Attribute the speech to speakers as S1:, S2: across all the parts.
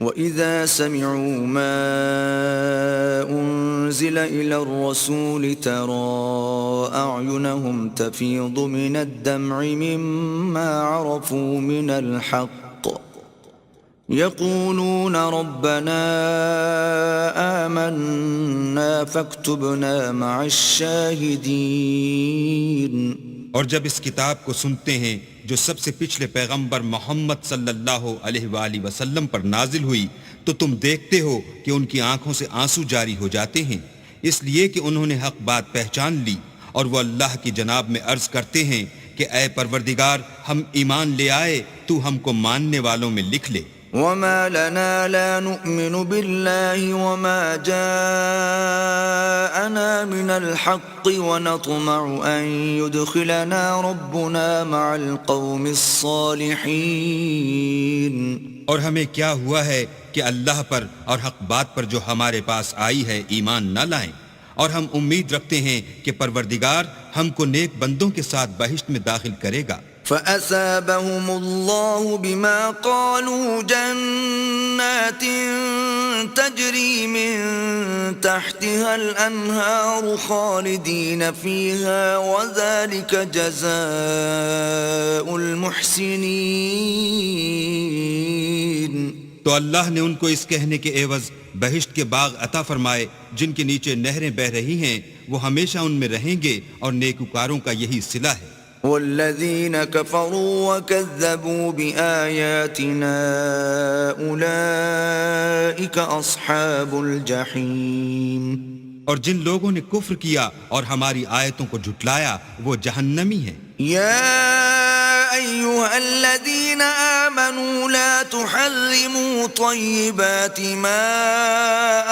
S1: وَإِذَا سَمِعُوا مَا أُنزِلَ إِلَى الرَّسُولِ تَرَىٰ أَعْيُنَهُمْ تَفِيضُ مِنَ الدَّمْعِ مِمَّا عَرَفُوا مِنَ الْحَقِّ يَقُولُونَ رَبَّنَا آمَنَّا فَاكْتُبْنَا مَعَ الشَّاهِدِينَ۔
S2: اور جب اس کتاب کو سنتے ہیں جو سب سے پچھلے پیغمبر محمد صلی اللہ علیہ وآلہ وسلم پر نازل ہوئی، تو تم دیکھتے ہو کہ ان کی آنکھوں سے آنسو جاری ہو جاتے ہیں، اس لیے کہ انہوں نے حق بات پہچان لی، اور وہ اللہ کی جناب میں عرض کرتے ہیں کہ اے پروردگار، ہم ایمان لے آئے، تو ہم کو ماننے والوں میں لکھ لے۔
S1: وَمَا لَنَا لَا نُؤْمِنُ بِاللَّهِ وَمَا جَاءَنَا مِنَ الْحَقِّ وَنَطْمَعُ أَن يُدْخِلَنَا رَبُّنَا مَعَ الْقَوْمِ الصَّالِحِينَ۔
S2: اور ہمیں کیا ہوا ہے کہ اللہ پر اور حق بات پر جو ہمارے پاس آئی ہے ایمان نہ لائیں، اور ہم امید رکھتے ہیں کہ پروردگار ہم کو نیک بندوں کے ساتھ بہشت میں داخل کرے گا۔
S1: فَأَثَابَهُمُ اللَّهُ بِمَا قَالُوا جَنَّاتٍ تَجْرِي مِن تَحْتِهَا الْأَنْهَارُ خَالِدِينَ فِيهَا وَذَلِكَ جَزَاءُ الْمُحْسِنِينَ۔
S2: تو اللہ نے ان کو اس کہنے کے عوض بہشت کے باغ عطا فرمائے جن کے نیچے نہریں بہہ رہی ہیں، وہ ہمیشہ ان میں رہیں گے، اور نیکوکاروں کا یہی صلہ ہے۔
S1: وَالَّذِينَ كَفَرُوا وَكَذَّبُوا بِآيَاتِنَا أُولَئِكَ أَصْحَابُ الْجَحِيمِ۔
S2: اور جن لوگوں نے کفر کیا اور ہماری آیتوں کو جھٹلایا وہ جہنمی ہیں۔
S1: يَا أَيُّهَا الَّذِينَ آمَنُوا لَا تُحَرِّمُوا طَيِّبَاتِ مَا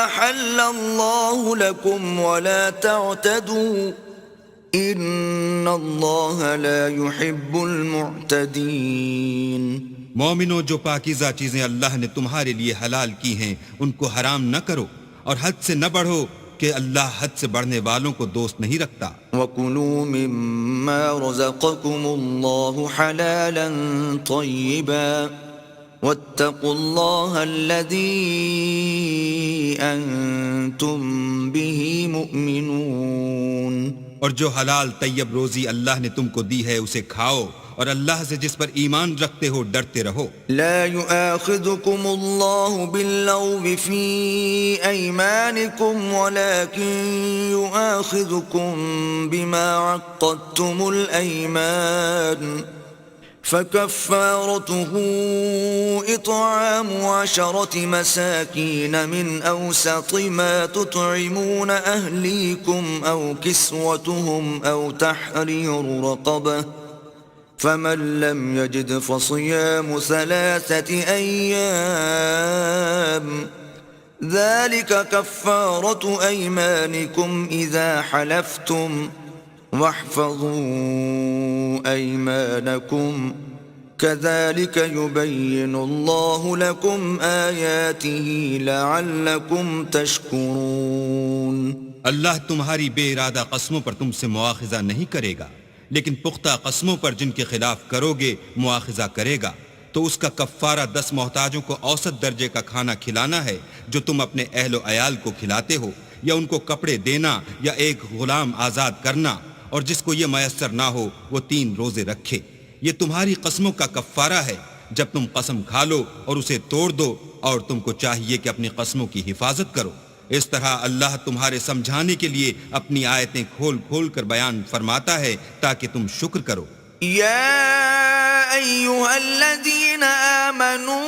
S1: أَحَلَّ اللَّهُ لَكُمْ وَلَا تَعْتَدُوا ان اللہ لا يحب المعتدین۔
S2: مومنو، جو پاکیزہ چیزیں اللہ نے تمہارے لیے حلال کی ہیں ان کو حرام نہ کرو، اور حد سے نہ بڑھو کہ اللہ حد سے بڑھنے والوں کو دوست نہیں رکھتا۔
S1: وَكُلُوا مِمَّا رَزَقَكُمُ اللَّهُ حَلَالًا طَيِّبًا وَاتَّقُوا اللَّهَ الَّذِي أَنتُم بِهِ مُؤْمِنُونَ۔
S2: اور جو حلال طیب روزی اللہ نے تم کو دی ہے اسے کھاؤ، اور اللہ سے جس پر ایمان رکھتے ہو ڈرتے رہو۔
S1: لا يؤاخذكم الله باللغو في أيمانكم ولكن يؤاخذكم بما عقدتم الأيمان فكفارته إطعام 10 مساكين من أوسط ما تطعمون أهليكم أو كسوتهم أو تحرير رقبة فمن لم يجد فصيام 3 أيام ذلك كفارة أيمانكم إذا حلفتم واحفظوا أيمانكم كذلك يبين الله لكم آياته لعلكم تشكرون۔
S2: اللہ تمہاری بے ارادہ قسموں پر تم سے مواخذہ نہیں کرے گا، لیکن پختہ قسموں پر جن کے خلاف کرو گے مواخذہ کرے گا، تو اس کا کفارہ 10 محتاجوں کو اوسط درجے کا کھانا کھلانا ہے جو تم اپنے اہل و عیال کو کھلاتے ہو، یا ان کو کپڑے دینا، یا ایک غلام آزاد کرنا، اور جس کو یہ میسر نہ ہو وہ 3 روزے رکھے۔ یہ تمہاری قسموں کا کفارہ ہے جب تم قسم کھا لو اور اسے توڑ دو، اور تم کو چاہیے کہ اپنی قسموں کی حفاظت کرو۔ اس طرح اللہ تمہارے سمجھانے کے لیے اپنی آیتیں کھول کھول کر بیان فرماتا ہے تاکہ تم شکر کرو۔
S1: یا ایھا الذین آمنوا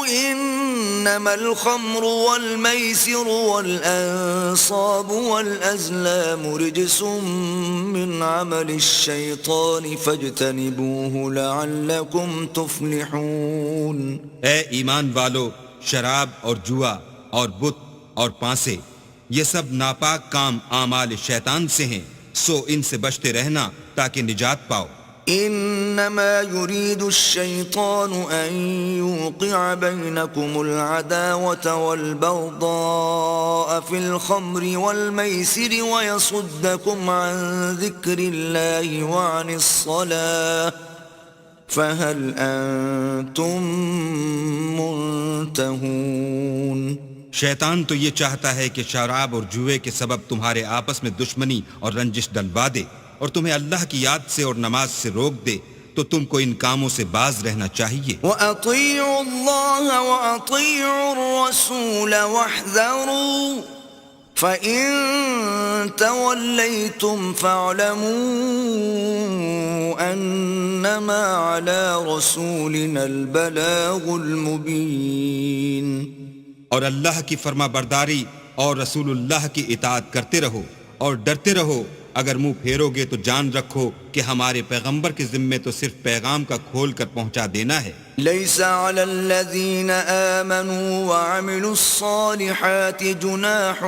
S1: انما الخمر والمیسر والانصاب والازلام رجس من عمل الشیطان فاجتنبوه لعلکم تفلحون۔
S2: اے ایمان والو، شراب اور جوا اور بت اور پانسے، یہ سب ناپاک کام اعمال شیطان سے ہیں، سو ان سے بچتے رہنا تاکہ نجات پاؤ۔
S1: انما يريد الشيطان ان يوقع بينكم العداوة والبغضاء في الخمر والميسر ويصدكم عن ذكر الله وعن الصلاة فهل انتم منتهون
S2: شیطان تو یہ چاہتا ہے کہ شراب اور جوئے کے سبب تمہارے آپس میں دشمنی اور رنجش ڈلوا دے اور تمہیں اللہ کی یاد سے اور نماز سے روک دے، تو تم کو ان کاموں سے باز رہنا چاہیے۔
S1: وَأَطِيعُوا اللَّهَ وَأَطِيعُوا الرَّسُولَ وَاحْذَرُوا فَإِن تَوَلَّيْتُمْ فَاعْلَمُوا أَنَّمَا عَلَى رَسُولِنَا الْبَلَاغُ الْمُبِينُ۔
S2: اور اللہ کی فرما برداری اور رسول اللہ کی اطاعت کرتے رہو اور ڈرتے رہو، اگر منہ پھیرو گے تو جان رکھو کہ ہمارے پیغمبر کے ذمے تو صرف پیغام کا کھول کر پہنچا دینا ہے۔
S1: ليس على الذين آمنوا وعملوا الصالحات جناح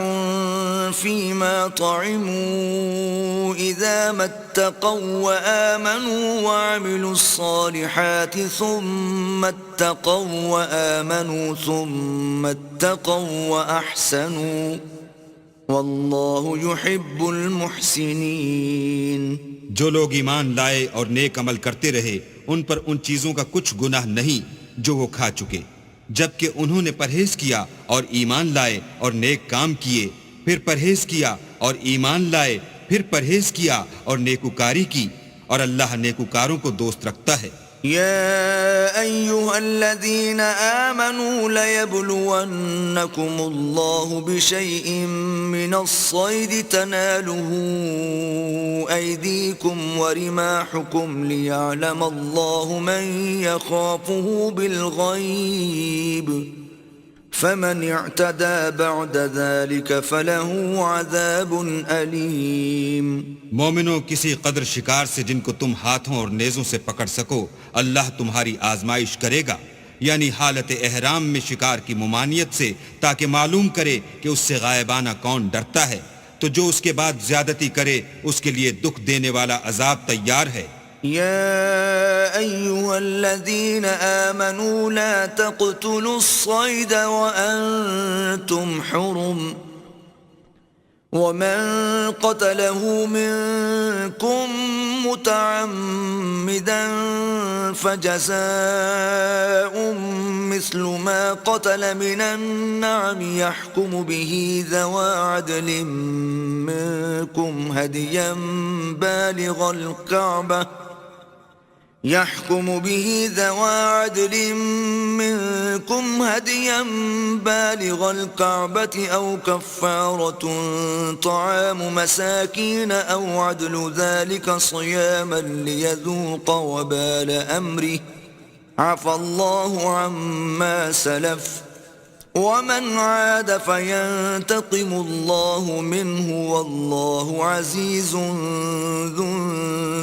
S1: فيما طعموا إذا ما اتقوا وآمنوا وعملوا الصالحات ثم اتقوا وآمنوا ثم اتقوا وأحسنوا والله يحب المحسنين۔
S2: جو لوگ ایمان لائے اور نیک عمل کرتے رہے ان پر ان چیزوں کا کچھ گناہ نہیں جو وہ کھا چکے، جبکہ انہوں نے پرہیز کیا اور ایمان لائے اور نیک کام کیے، پھر پرہیز کیا اور ایمان لائے، پھر پرہیز کیا اور نیکوکاری کی، اور اللہ نیکوکاروں کو دوست رکھتا ہے۔
S1: يا أيها الذين آمنوا ليبلونكم الله بشيء من الصيد تناله أيديكم ورماحكم ليعلم الله من يخافه بالغيب فمن اعتدى بعد ذلك فله عذاب أليم۔
S2: مومنوں، کسی قدر شکار سے جن کو تم ہاتھوں اور نیزوں سے پکڑ سکو اللہ تمہاری آزمائش کرے گا، یعنی حالت احرام میں شکار کی ممانعت سے، تاکہ معلوم کرے کہ اس سے غائبانہ کون ڈرتا ہے، تو جو اس کے بعد زیادتی کرے اس کے لیے دکھ دینے والا عذاب تیار ہے۔
S1: يا أيها الذين آمنوا لا تقتلوا الصيد وأنتم حرم ومن قتله منكم متعمدا فجزاء مثل ما قتل من النعم يحكم به ذوى عدل منكم هديا بالغ الكعبة أو كفارة طعام مساكين أو عدل ذلك صياما ليذوق وبال أمره عفى الله عما سلف ومن عاد فينتقم الله منه والله عزيز ذو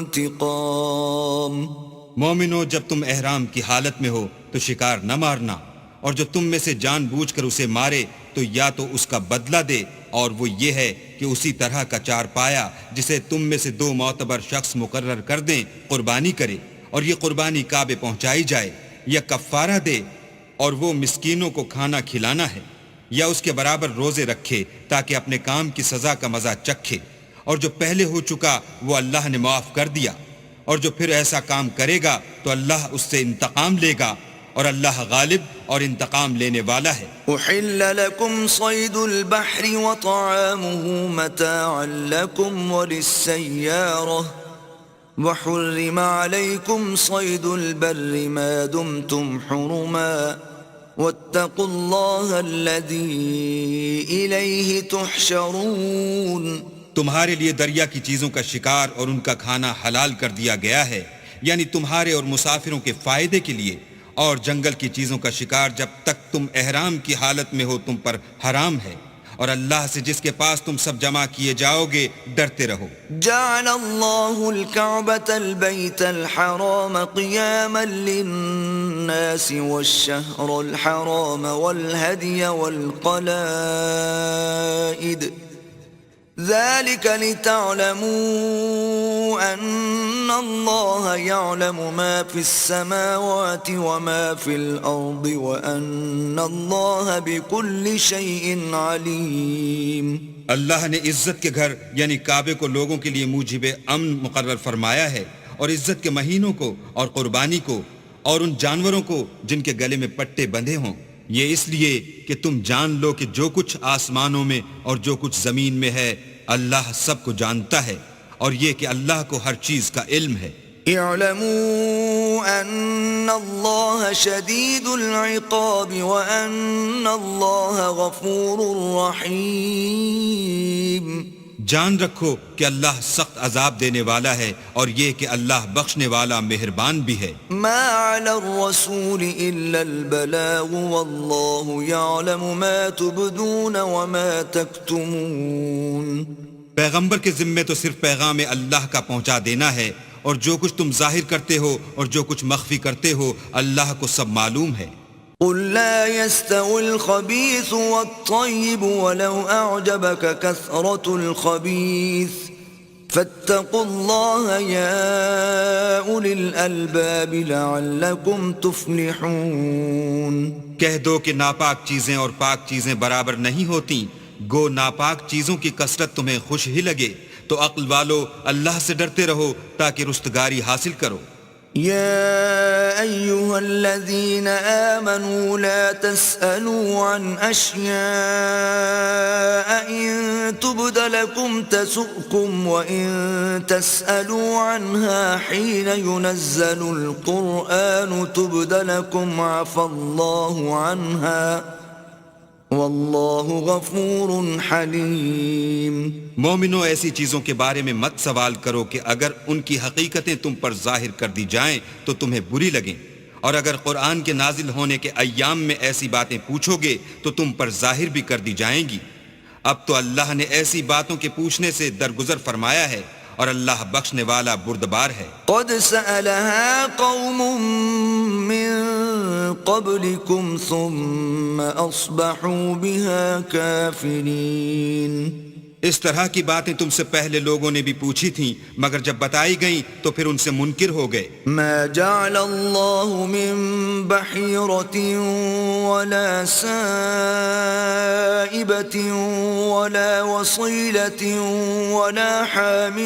S1: انتقام۔
S2: مومنو، جب تم احرام کی حالت میں ہو تو شکار نہ مارنا، اور جو تم میں سے جان بوجھ کر اسے مارے تو یا تو اس کا بدلہ دے، اور وہ یہ ہے کہ اسی طرح کا چار پایا جسے تم میں سے 2 معتبر شخص مقرر کر دیں قربانی کرے، اور یہ قربانی کعبے پہنچائی جائے، یا کفارہ دے اور وہ مسکینوں کو کھانا کھلانا ہے، یا اس کے برابر روزے رکھے تاکہ اپنے کام کی سزا کا مزہ چکھے، اور جو پہلے ہو چکا وہ اللہ نے معاف کر دیا، اور جو پھر ایسا کام کرے گا تو اللہ اس سے انتقام لے گا، اور اللہ غالب اور انتقام لینے والا ہے۔
S1: أحل لكم صيد البحر وطعامه متاعا لكم وللسيارة وحرم عليكم صيد البر ما دمتم حرما واتقوا الله الذي إليه تحشرون۔
S2: تمہارے لیے دریا کی چیزوں کا شکار اور ان کا کھانا حلال کر دیا گیا ہے، یعنی تمہارے اور مسافروں کے فائدے کے لیے، اور جنگل کی چیزوں کا شکار جب تک تم احرام کی حالت میں ہو تم پر حرام ہے، اور اللہ سے جس کے پاس تم سب جمع کیے جاؤ گے ڈرتے رہو۔
S1: جعل الله الكعبة البيت الحرام قياما للناس والشهر الحرام والهدي والقلائد ذلك لتعلموا أن الله يعلم ما في السماوات وما في الأرض وأن الله بكل شيء عليم۔
S2: اللہ نے عزت کے گھر یعنی کعبے کو لوگوں کے لیے موجب امن مقرر فرمایا ہے، اور عزت کے مہینوں کو اور قربانی کو اور ان جانوروں کو جن کے گلے میں پٹے بندھے ہوں، یہ اس لیے کہ تم جان لو کہ جو کچھ آسمانوں میں اور جو کچھ زمین میں ہے اللہ سب کو جانتا ہے، اور یہ کہ اللہ کو ہر چیز کا علم ہے۔
S1: اعلموا ان اللہ شدید العقاب وان اللہ غفور رحیم۔
S2: جان رکھو کہ اللہ سخت عذاب دینے والا ہے، اور یہ کہ اللہ بخشنے والا مہربان بھی ہے۔
S1: ما علی الرسول الا البلاغ واللہ یعلم ما تبدون وما تکتمون۔
S2: پیغمبر کے ذمے تو صرف پیغام اللہ کا پہنچا دینا ہے، اور جو کچھ تم ظاہر کرتے ہو اور جو کچھ مخفی کرتے ہو اللہ کو سب معلوم ہے۔
S1: قل لا يستوي الخبيث والطيب ولو أعجبك كثرة الخبيث فاتقوا الله يا أولي الألباب لعلكم تفلحون۔
S2: کہہ دو کہ ناپاک چیزیں اور پاک چیزیں برابر نہیں ہوتی، گو ناپاک چیزوں کی کثرت تمہیں خوش ہی لگے، تو عقل والو اللہ سے ڈرتے رہو تاکہ رستگاری حاصل کرو۔
S1: يا أيها الذين آمنوا لا تسألوا عن أشياء إن تبد لكم تسؤكم وإن تسألوا عنها حين ينزل القرآن تبد لكم عفى الله عنها واللہ غفور حلیم۔
S2: مومنو، ایسی چیزوں کے بارے میں مت سوال کرو کہ اگر ان کی حقیقتیں تم پر ظاہر کر دی جائیں تو تمہیں بری لگیں، اور اگر قرآن کے نازل ہونے کے ایام میں ایسی باتیں پوچھو گے تو تم پر ظاہر بھی کر دی جائیں گی۔ اب تو اللہ نے ایسی باتوں کے پوچھنے سے درگزر فرمایا ہے، اور اللہ بخشنے والا بردبار ہے۔
S1: قد سألها قوم من قبلكم ثم أصبحوا بها كافرين۔
S2: اس طرح کی باتیں تم سے پہلے لوگوں نے بھی پوچھی تھیں، مگر جب بتائی گئیں تو پھر ان سے منکر ہو گئے۔
S1: ما جعل الله من بحيرة ولا سائبة ولا وصيلة ولا حام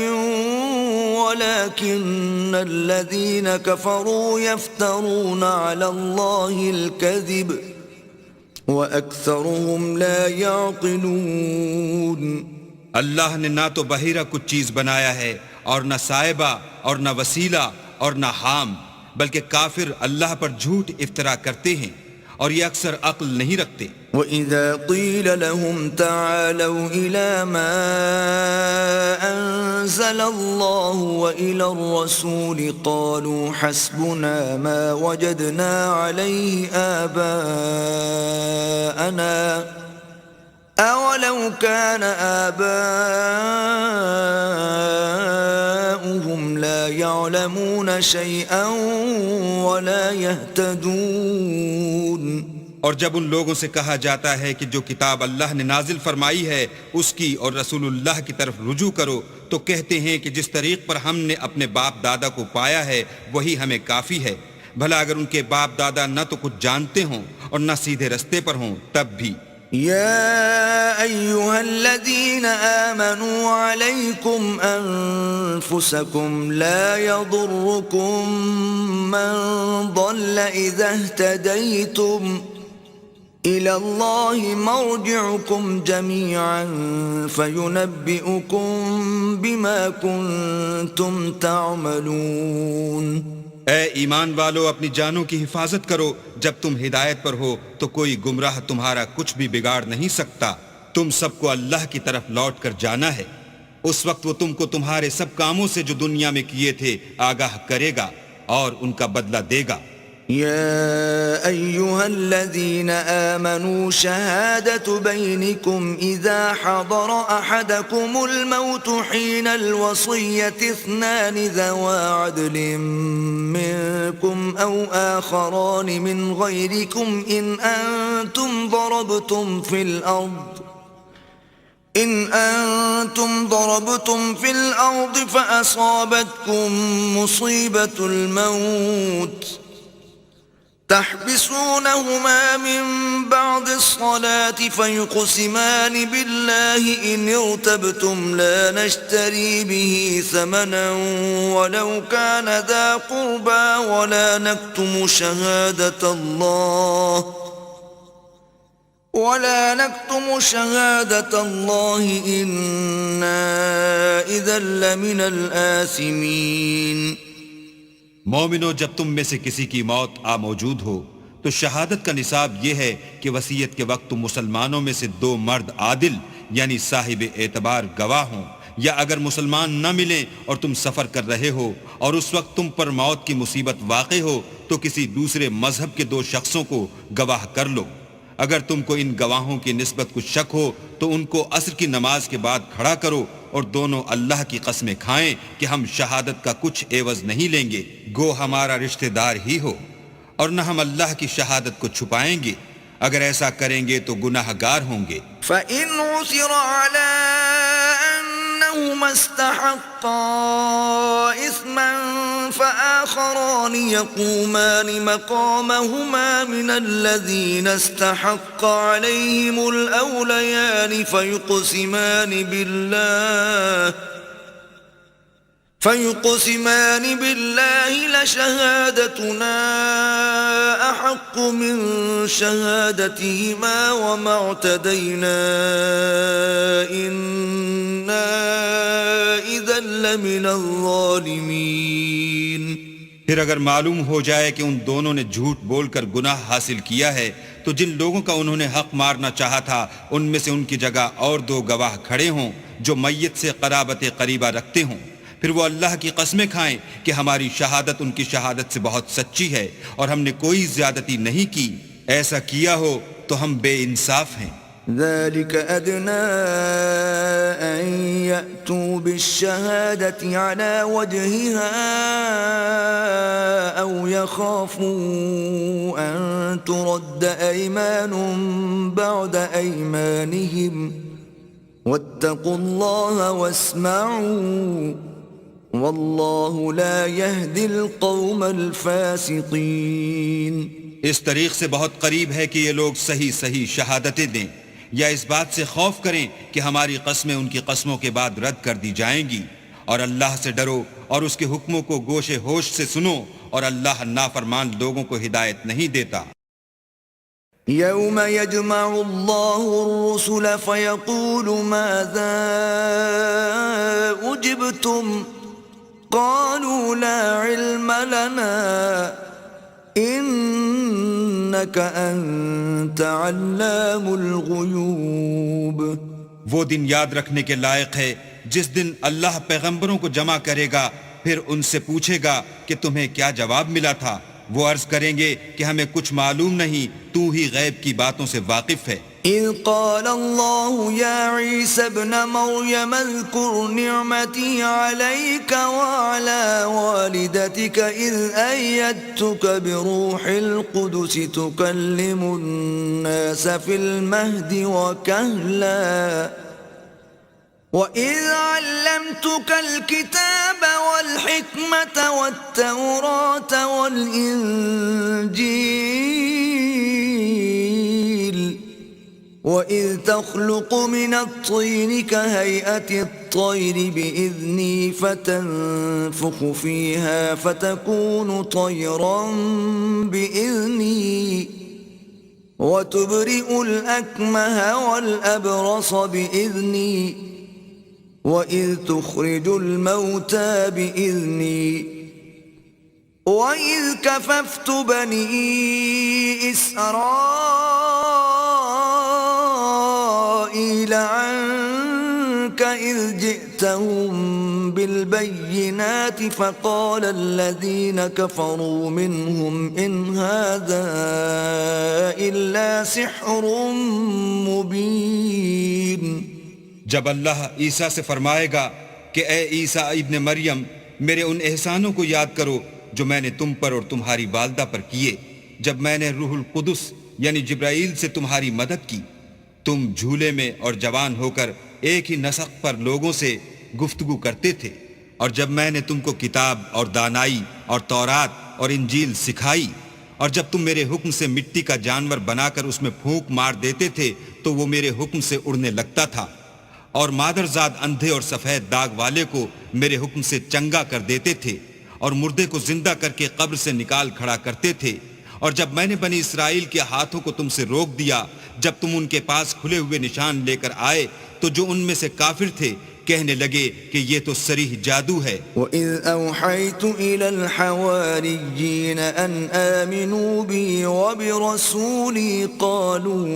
S1: ولكن الذين كفروا يفترون على الله الكذب وأكثرهم لا يعقلون۔
S2: اللہ نے نہ تو بحیرہ کچھ چیز بنایا ہے، اور نہ صائبہ اور نہ وسیلہ اور نہ حام، بلکہ کافر اللہ پر جھوٹ افطرا کرتے ہیں، اور یہ اکثر عقل نہیں رکھتے۔
S1: وَإِذَا قِيلَ لَهُمْ تَعَالَوْا إِلَى مَا أَنزَلَ اللَّهُ وَإِلَى الرَّسُولِ قَالُوا حَسْبُنَا مَا وَجَدْنَا عَلَيْهِ آبَاءَنَا أَوَلَوْ كَانَ آبَاؤُهُمْ لَا يَعْلَمُونَ شَيْئًا وَلَا يَهْتَدُونَ۔
S2: اور جب ان لوگوں سے کہا جاتا ہے کہ جو کتاب اللہ نے نازل فرمائی ہے اس کی اور رسول اللہ کی طرف رجوع کرو، تو کہتے ہیں کہ جس طریق پر ہم نے اپنے باپ دادا کو پایا ہے وہی ہمیں کافی ہے، بھلا اگر ان کے باپ دادا نہ تو کچھ جانتے ہوں اور نہ سیدھے رستے پر ہوں تب بھی۔
S1: يا أيها الذين آمنوا عليكم أنفسكم لا يضركم من ضل إذا اهتديتم إلى الله مرجعكم جميعا فينبئكم بما كنتم تعملون۔
S2: اے ایمان والو، اپنی جانوں کی حفاظت کرو، جب تم ہدایت پر ہو تو کوئی گمراہ تمہارا کچھ بھی بگاڑ نہیں سکتا۔ تم سب کو اللہ کی طرف لوٹ کر جانا ہے، اس وقت وہ تم کو تمہارے سب کاموں سے جو دنیا میں کیے تھے آگاہ کرے گا اور ان کا بدلہ دے گا۔
S1: يا أيها الذين آمنوا شهادة بينكم إذا حضر أحدكم الموت حين الوصية اثنان ذوى عدل منكم أو آخران من غيركم إن أنتم ضربتم في الأرض فأصابتكم مصيبة الموت تحبسونهما من بعد الصلاة فيقسمان بالله إن ارتبتم لا نشتري به ثمنا ولو كان ذا قربى ولا نكتم شهادة الله ولا نكتم شهادة الله إنا إذا لمن الآثمين.
S2: مومنو، جب تم میں سے کسی کی موت آ موجود ہو تو شہادت کا نصاب یہ ہے کہ وصیت کے وقت تم مسلمانوں میں سے 2 مرد عادل یعنی صاحب اعتبار گواہ ہوں، یا اگر مسلمان نہ ملیں اور تم سفر کر رہے ہو اور اس وقت تم پر موت کی مصیبت واقع ہو تو کسی دوسرے مذہب کے 2 شخصوں کو گواہ کر لو. اگر تم کو ان گواہوں کی نسبت کچھ شک ہو تو ان کو عصر کی نماز کے بعد کھڑا کرو اور دونوں اللہ کی قسمیں کھائیں کہ ہم شہادت کا کچھ عوض نہیں لیں گے، گو ہمارا رشتہ دار ہی ہو، اور نہ ہم اللہ کی شہادت کو چھپائیں گے. اگر ایسا کریں گے تو گناہ گار ہوں گے.
S1: فَإِنْ عُثِرَ عَلَىٰ أَنَّهُمَا اسْتَحَقَّا إِثْمًا فَآخَرَانِ يَقُومَانِ مَقَامَهُمَا مِنَ الَّذِينَ استحق عَلَيْهِمُ الْأَوْلَيَانِ فيقسمان بالله لشهادتنا أحق من شهادتهما وما اعتدينا إنا إذا لمن الظالمين.
S2: پھر اگر معلوم ہو جائے کہ ان دونوں نے جھوٹ بول کر گناہ حاصل کیا ہے تو جن لوگوں کا انہوں نے حق مارنا چاہا تھا ان میں سے ان کی جگہ اور 2 گواہ کھڑے ہوں جو میت سے قرابت قریبہ رکھتے ہوں. پھر وہ اللہ کی قسمیں کھائیں کہ ہماری شہادت ان کی شہادت سے بہت سچی ہے اور ہم نے کوئی زیادتی نہیں کی. ایسا کیا ہو تو ہم بے انصاف ہیں.
S1: ذلك أدنى أن يأتوا بالشهادة على وجهها أو يخافوا أن ترد أيمان بعد أيمانهم واتقوا الله واسمعوا واللہ لا يهدي القوم الفاسقین.
S2: اس طریق سے بہت قریب ہے کہ یہ لوگ صحیح صحیح شہادتیں دیں یا اس بات سے خوف کریں کہ ہماری قسمیں ان کی قسموں کے بعد رد کر دی جائیں گی. اور اللہ سے ڈرو اور اس کے حکموں کو گوش ہوش سے سنو، اور اللہ نافرمان لوگوں کو ہدایت نہیں دیتا.
S1: یوم یجمع اللہ الرسل فیقول ماذا اجبتم قالوا لا علم لنا انك انت علام الغیوب.
S2: وہ دن یاد رکھنے کے لائق ہے جس دن اللہ پیغمبروں کو جمع کرے گا، پھر ان سے پوچھے گا کہ تمہیں کیا جواب ملا تھا. وہ عرض کریں گے کہ ہمیں کچھ معلوم نہیں، تو ہی غیب کی باتوں سے واقف ہے.
S1: اذ قال اللہ یا عیسی ابن مریم اذکر نعمتی علیک وعلی والدتک اذ ایدتک بروح القدس تکلم الناس فی المہد وکہلا وَإِذْ عَلَّمْتُكَ الْكِتَابَ وَالْحِكْمَةَ وَالتَّوْرَاةَ وَالْإِنْجِيلَ وَإِذْ تَخْلُقُ مِنَ الطِّينِ كَهَيْئَةِ الطَّيْرِ بِإِذْنِي فَتَنفُخُ فِيهَا فَتَكُونُ طَيْرًا بِإِذْنِي وَتُبْرِئُ الْأَكْمَهَ وَالْأَبْرَصَ بِإِذْنِي وَإِذْ تُخْرِجُ الْمَوْتَى بِإِذْنِي وَإِذْ كَفَفْتُ بَنِي إِسْرَائِيلَ عَنْكَ إِذْ جِئْتَهُمْ بِالْبَيِّنَاتِ فَقَالَ الَّذِينَ كَفَرُوا مِنْهُمْ إِنْ هَذَا إِلَّا سِحْرٌ مُبِينٌ.
S2: جب اللہ عیسیٰ سے فرمائے گا کہ اے عیسیٰ ابن مریم، میرے ان احسانوں کو یاد کرو جو میں نے تم پر اور تمہاری والدہ پر کیے، جب میں نے روح القدس یعنی جبرائیل سے تمہاری مدد کی. تم جھولے میں اور جوان ہو کر ایک ہی نسق پر لوگوں سے گفتگو کرتے تھے، اور جب میں نے تم کو کتاب اور دانائی اور تورات اور انجیل سکھائی، اور جب تم میرے حکم سے مٹی کا جانور بنا کر اس میں پھونک مار دیتے تھے تو وہ میرے حکم سے اڑنے لگتا تھا، اور مادرزاد اندھے اور سفید داغ والے کو میرے حکم سے چنگا کر دیتے تھے، اور مردے کو زندہ کر کے قبر سے نکال کھڑا کرتے تھے، اور جب میں نے بنی اسرائیل کے ہاتھوں کو تم سے روک دیا جب تم ان کے پاس کھلے ہوئے نشان لے کر آئے تو جو ان میں سے کافر تھے کہنے لگے کہ یہ تو صریح جادو ہے۔
S1: وَإِذْ أَوْحَيْتُ إِلَى الْحَوَارِيِّينَ أَنْ آمِنُوا بِي وَبِرَسُولِي قَالُوا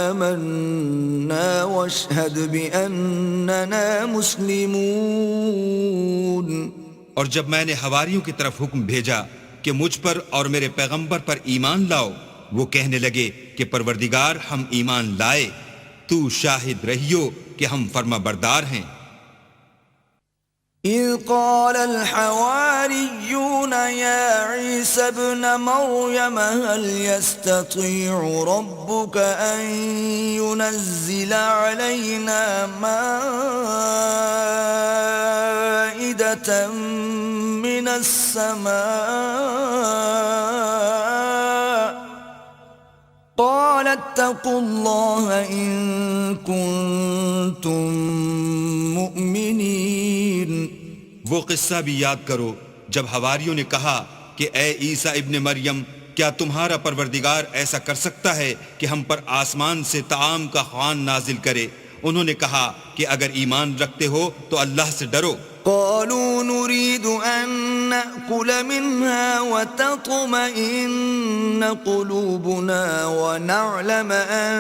S1: آمَنَّا وَاشْهَدْ بِأَنَّنَا مُسْلِمُونَ۔
S2: اور جب میں نے حواریوں کی طرف حکم بھیجا کہ مجھ پر اور میرے پیغمبر پر ایمان لاؤ، وہ کہنے لگے کہ پروردگار ہم ایمان لائے، تو شاہد رہیو کہ ہم فرما بردار ہیں۔
S1: إِذْ قَالَ الْحَوَارِيُّونَ يَا عِيسَى ابْنَ مَرْيَمَ هَلْ يَسْتَطِيعُ رَبُّكَ أَن يُنَزِّلَ عَلَيْنَا مَائِدَةً مِّنَ السَّمَاءِ قَالَ اتَّقُوا اللَّهَ إِن كُنتُم مُّؤْمِنِينَ۔
S2: وہ قصہ بھی یاد کرو جب حواریوں نے کہا کہ اے عیسیٰ ابن مریم، کیا تمہارا پروردگار ایسا کر سکتا ہے کہ ہم پر آسمان سے طعام کا خوان نازل کرے؟ انہوں نے کہا کہ اگر ایمان رکھتے ہو تو اللہ سے ڈرو۔
S1: قالوا نريد أن نأكل منها وتطمئن قلوبنا ونعلم أن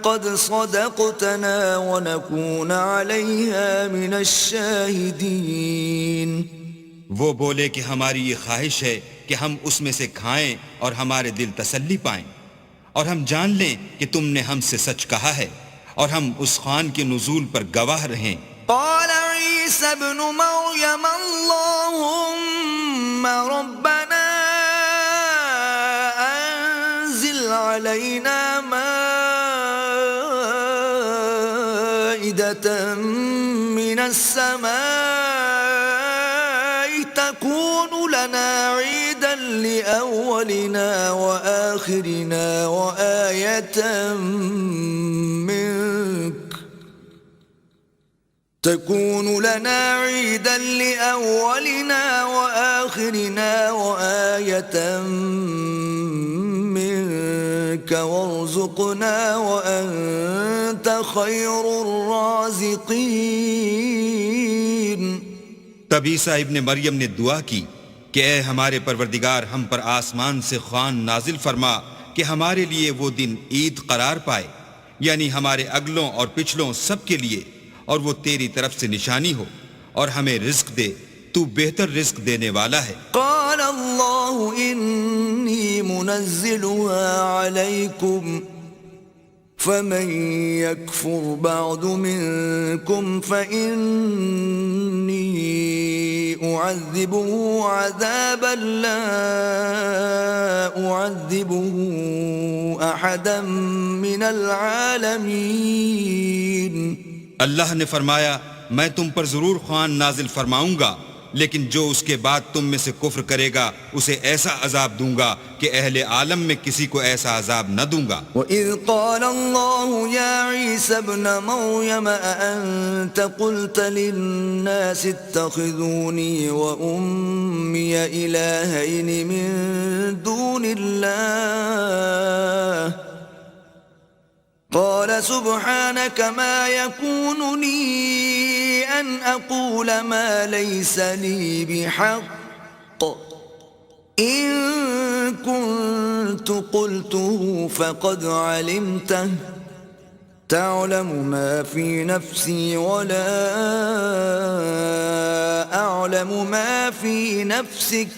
S1: قد صدقتنا ونكون عليها من الشاهدين۔
S2: وہ بولے کہ ہماری یہ خواہش ہے کہ ہم اس میں سے کھائیں اور ہمارے دل تسلی پائیں، اور ہم جان لیں کہ تم نے ہم سے سچ کہا ہے، اور ہم اس خوان کے نزول پر گواہ رہیں۔
S1: قال عيسى ابن مريم اللهم ربنا أنزل علينا مائدة من السماء تكون لنا عيدا لأولنا وآخرنا وآية منك تكون لنا عيدا لأولنا وآخرنا وآية منك وارزقنا وأنت خير الرازقين۔
S2: تب عیسیٰ ابن مریم نے دعا کی کہ اے ہمارے پروردگار، ہم پر آسمان سے خوان نازل فرما کہ ہمارے لیے وہ دن عید قرار پائے، یعنی ہمارے اگلوں اور پچھلوں سب کے لیے، اور وہ تیری طرف سے نشانی ہو، اور ہمیں رزق دے، تو بہتر رزق دینے والا ہے۔
S1: قال اللہ انی منزلها علیکم فمن یکفر بعد منکم فإنی اعذبه عذابا لا اعذبه احدا من العالمین۔
S2: اللہ نے فرمایا میں تم پر ضرور خوان نازل فرماؤں گا، لیکن جو اس کے بعد تم میں سے کفر کرے گا اسے ایسا عذاب دوں گا کہ اہل عالم میں کسی کو ایسا عذاب نہ دوں گا۔
S1: وَإِذْ قَالَ اللَّهُ يَا عِيسَى ابْنَ مَرْيَمَ أَأَنْتَ قُلْتَ لِلنَّاسِ اتَّخِذُونِي وَأُمِّيَ إِلَٰهَيْنِ مِن دُونِ اللَّهِ قال سبحانك ما يكون لي أن أقول ما ليس لي بحق إن كنت قلته فقد علمته تعلم ما في نفسي ولا أعلم ما في نفسك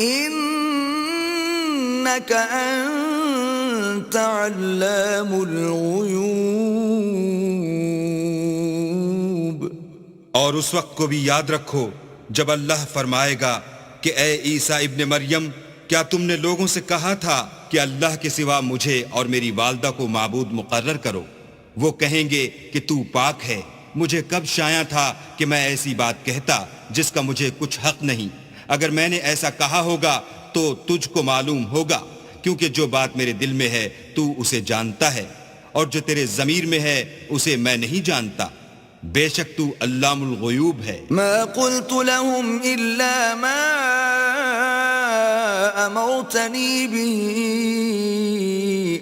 S1: إنك أنت علام الغیوب۔
S2: اور اس وقت کو بھی یاد رکھو جب اللہ فرمائے گا کہ اے عیسیٰ ابن مریم، کیا تم نے لوگوں سے کہا تھا کہ اللہ کے سوا مجھے اور میری والدہ کو معبود مقرر کرو؟ وہ کہیں گے کہ تو پاک ہے، مجھے کب شایع تھا کہ میں ایسی بات کہتا جس کا مجھے کچھ حق نہیں۔ اگر میں نے ایسا کہا ہوگا تو تجھ کو معلوم ہوگا، کیونکہ جو بات میرے دل میں ہے تو اسے جانتا ہے، اور جو تیرے ضمیر میں ہے اسے میں نہیں جانتا۔ بے شک تو علام الغیوب ہے۔
S1: ما قلت لهم إلا ما أمرتني به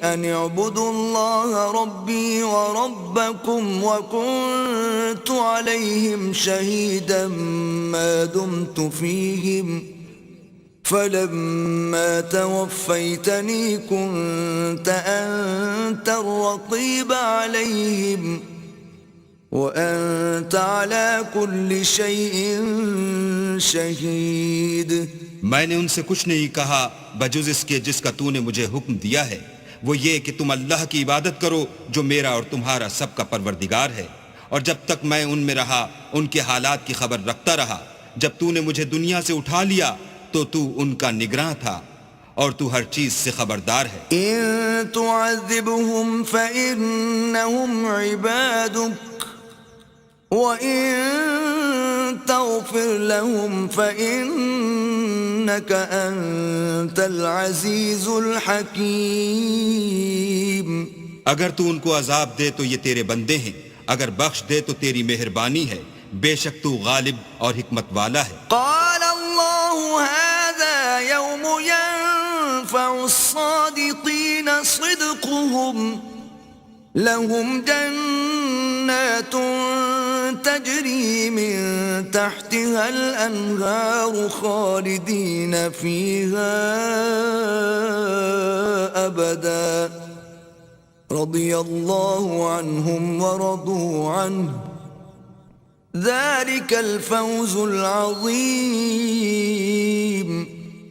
S1: أن اعبدوا الله ربي وربكم وكنت عليهم شهيدا ما دمت فيهم فلما توفيتني كنت أنت الرقيب عليهم وأنت على كل شيء شهيد.
S2: میں نے ان سے کچھ نہیں کہا بجز اس کے جس کا تو نے مجھے حکم دیا ہے، وہ یہ کہ تم اللہ کی عبادت کرو جو میرا اور تمہارا سب کا پروردگار ہے، اور جب تک میں ان میں رہا ان کے حالات کی خبر رکھتا رہا. جب تو نے مجھے دنیا سے اٹھا لیا تو تو ان کا نگراں تھا اور تو ہر چیز سے خبردار ہے.
S1: إن تعذبهم فإنهم عبادك وَإِن تَغْفِرْ لَهُمْ فَإِنَّكَ أَنْتَ الْعَزِيزُ الْحَكِيمُ.
S2: اگر تو ان کو عذاب دے تو یہ تیرے بندے ہیں، اگر بخش دے تو تیری مہربانی ہے، بے شک تو غالب اور حکمت والا ہے.
S1: قال الله هذا يوم ينفع الصادقين صدقهم لهم جنات تجري من تحتها الأنهار خالدين فيها أبدا رضي الله عنهم ورضوا عنه ذلك الفوز العظيم.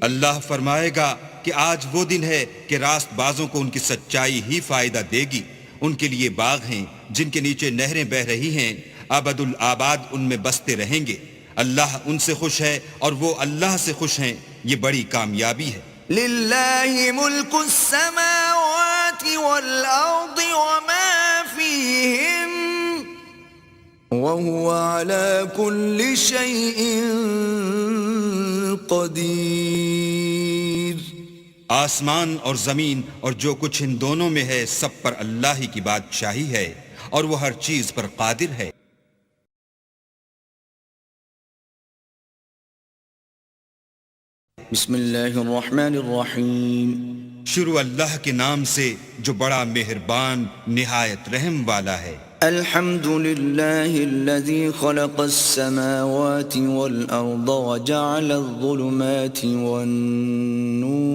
S2: اللہ فرمائے گا کہ آج وہ دن ہے کہ راست بازوں کو ان کی سچائی ہی فائدہ دے گی. ان کے لیے باغ ہیں جن کے نیچے نہریں بہ رہی ہیں، ابد الآباد ان میں بستے رہیں گے. اللہ ان سے خوش ہے اور وہ اللہ سے خوش ہیں. یہ بڑی کامیابی ہے.
S1: للہ ملک السماوات والارض وما فیہن وهو على كل شيء قدیر.
S2: آسمان اور زمین اور جو کچھ ان دونوں میں ہے سب پر اللہ ہی کی بادشاہی ہے اور وہ ہر چیز پر قادر ہے.
S1: بسم اللہ الرحمن الرحیم.
S2: شروع اللہ کے نام سے جو بڑا مہربان نہایت رحم والا ہے.
S1: الحمد للہ الذی خلق السماوات والارض وجعل الظلمات والنور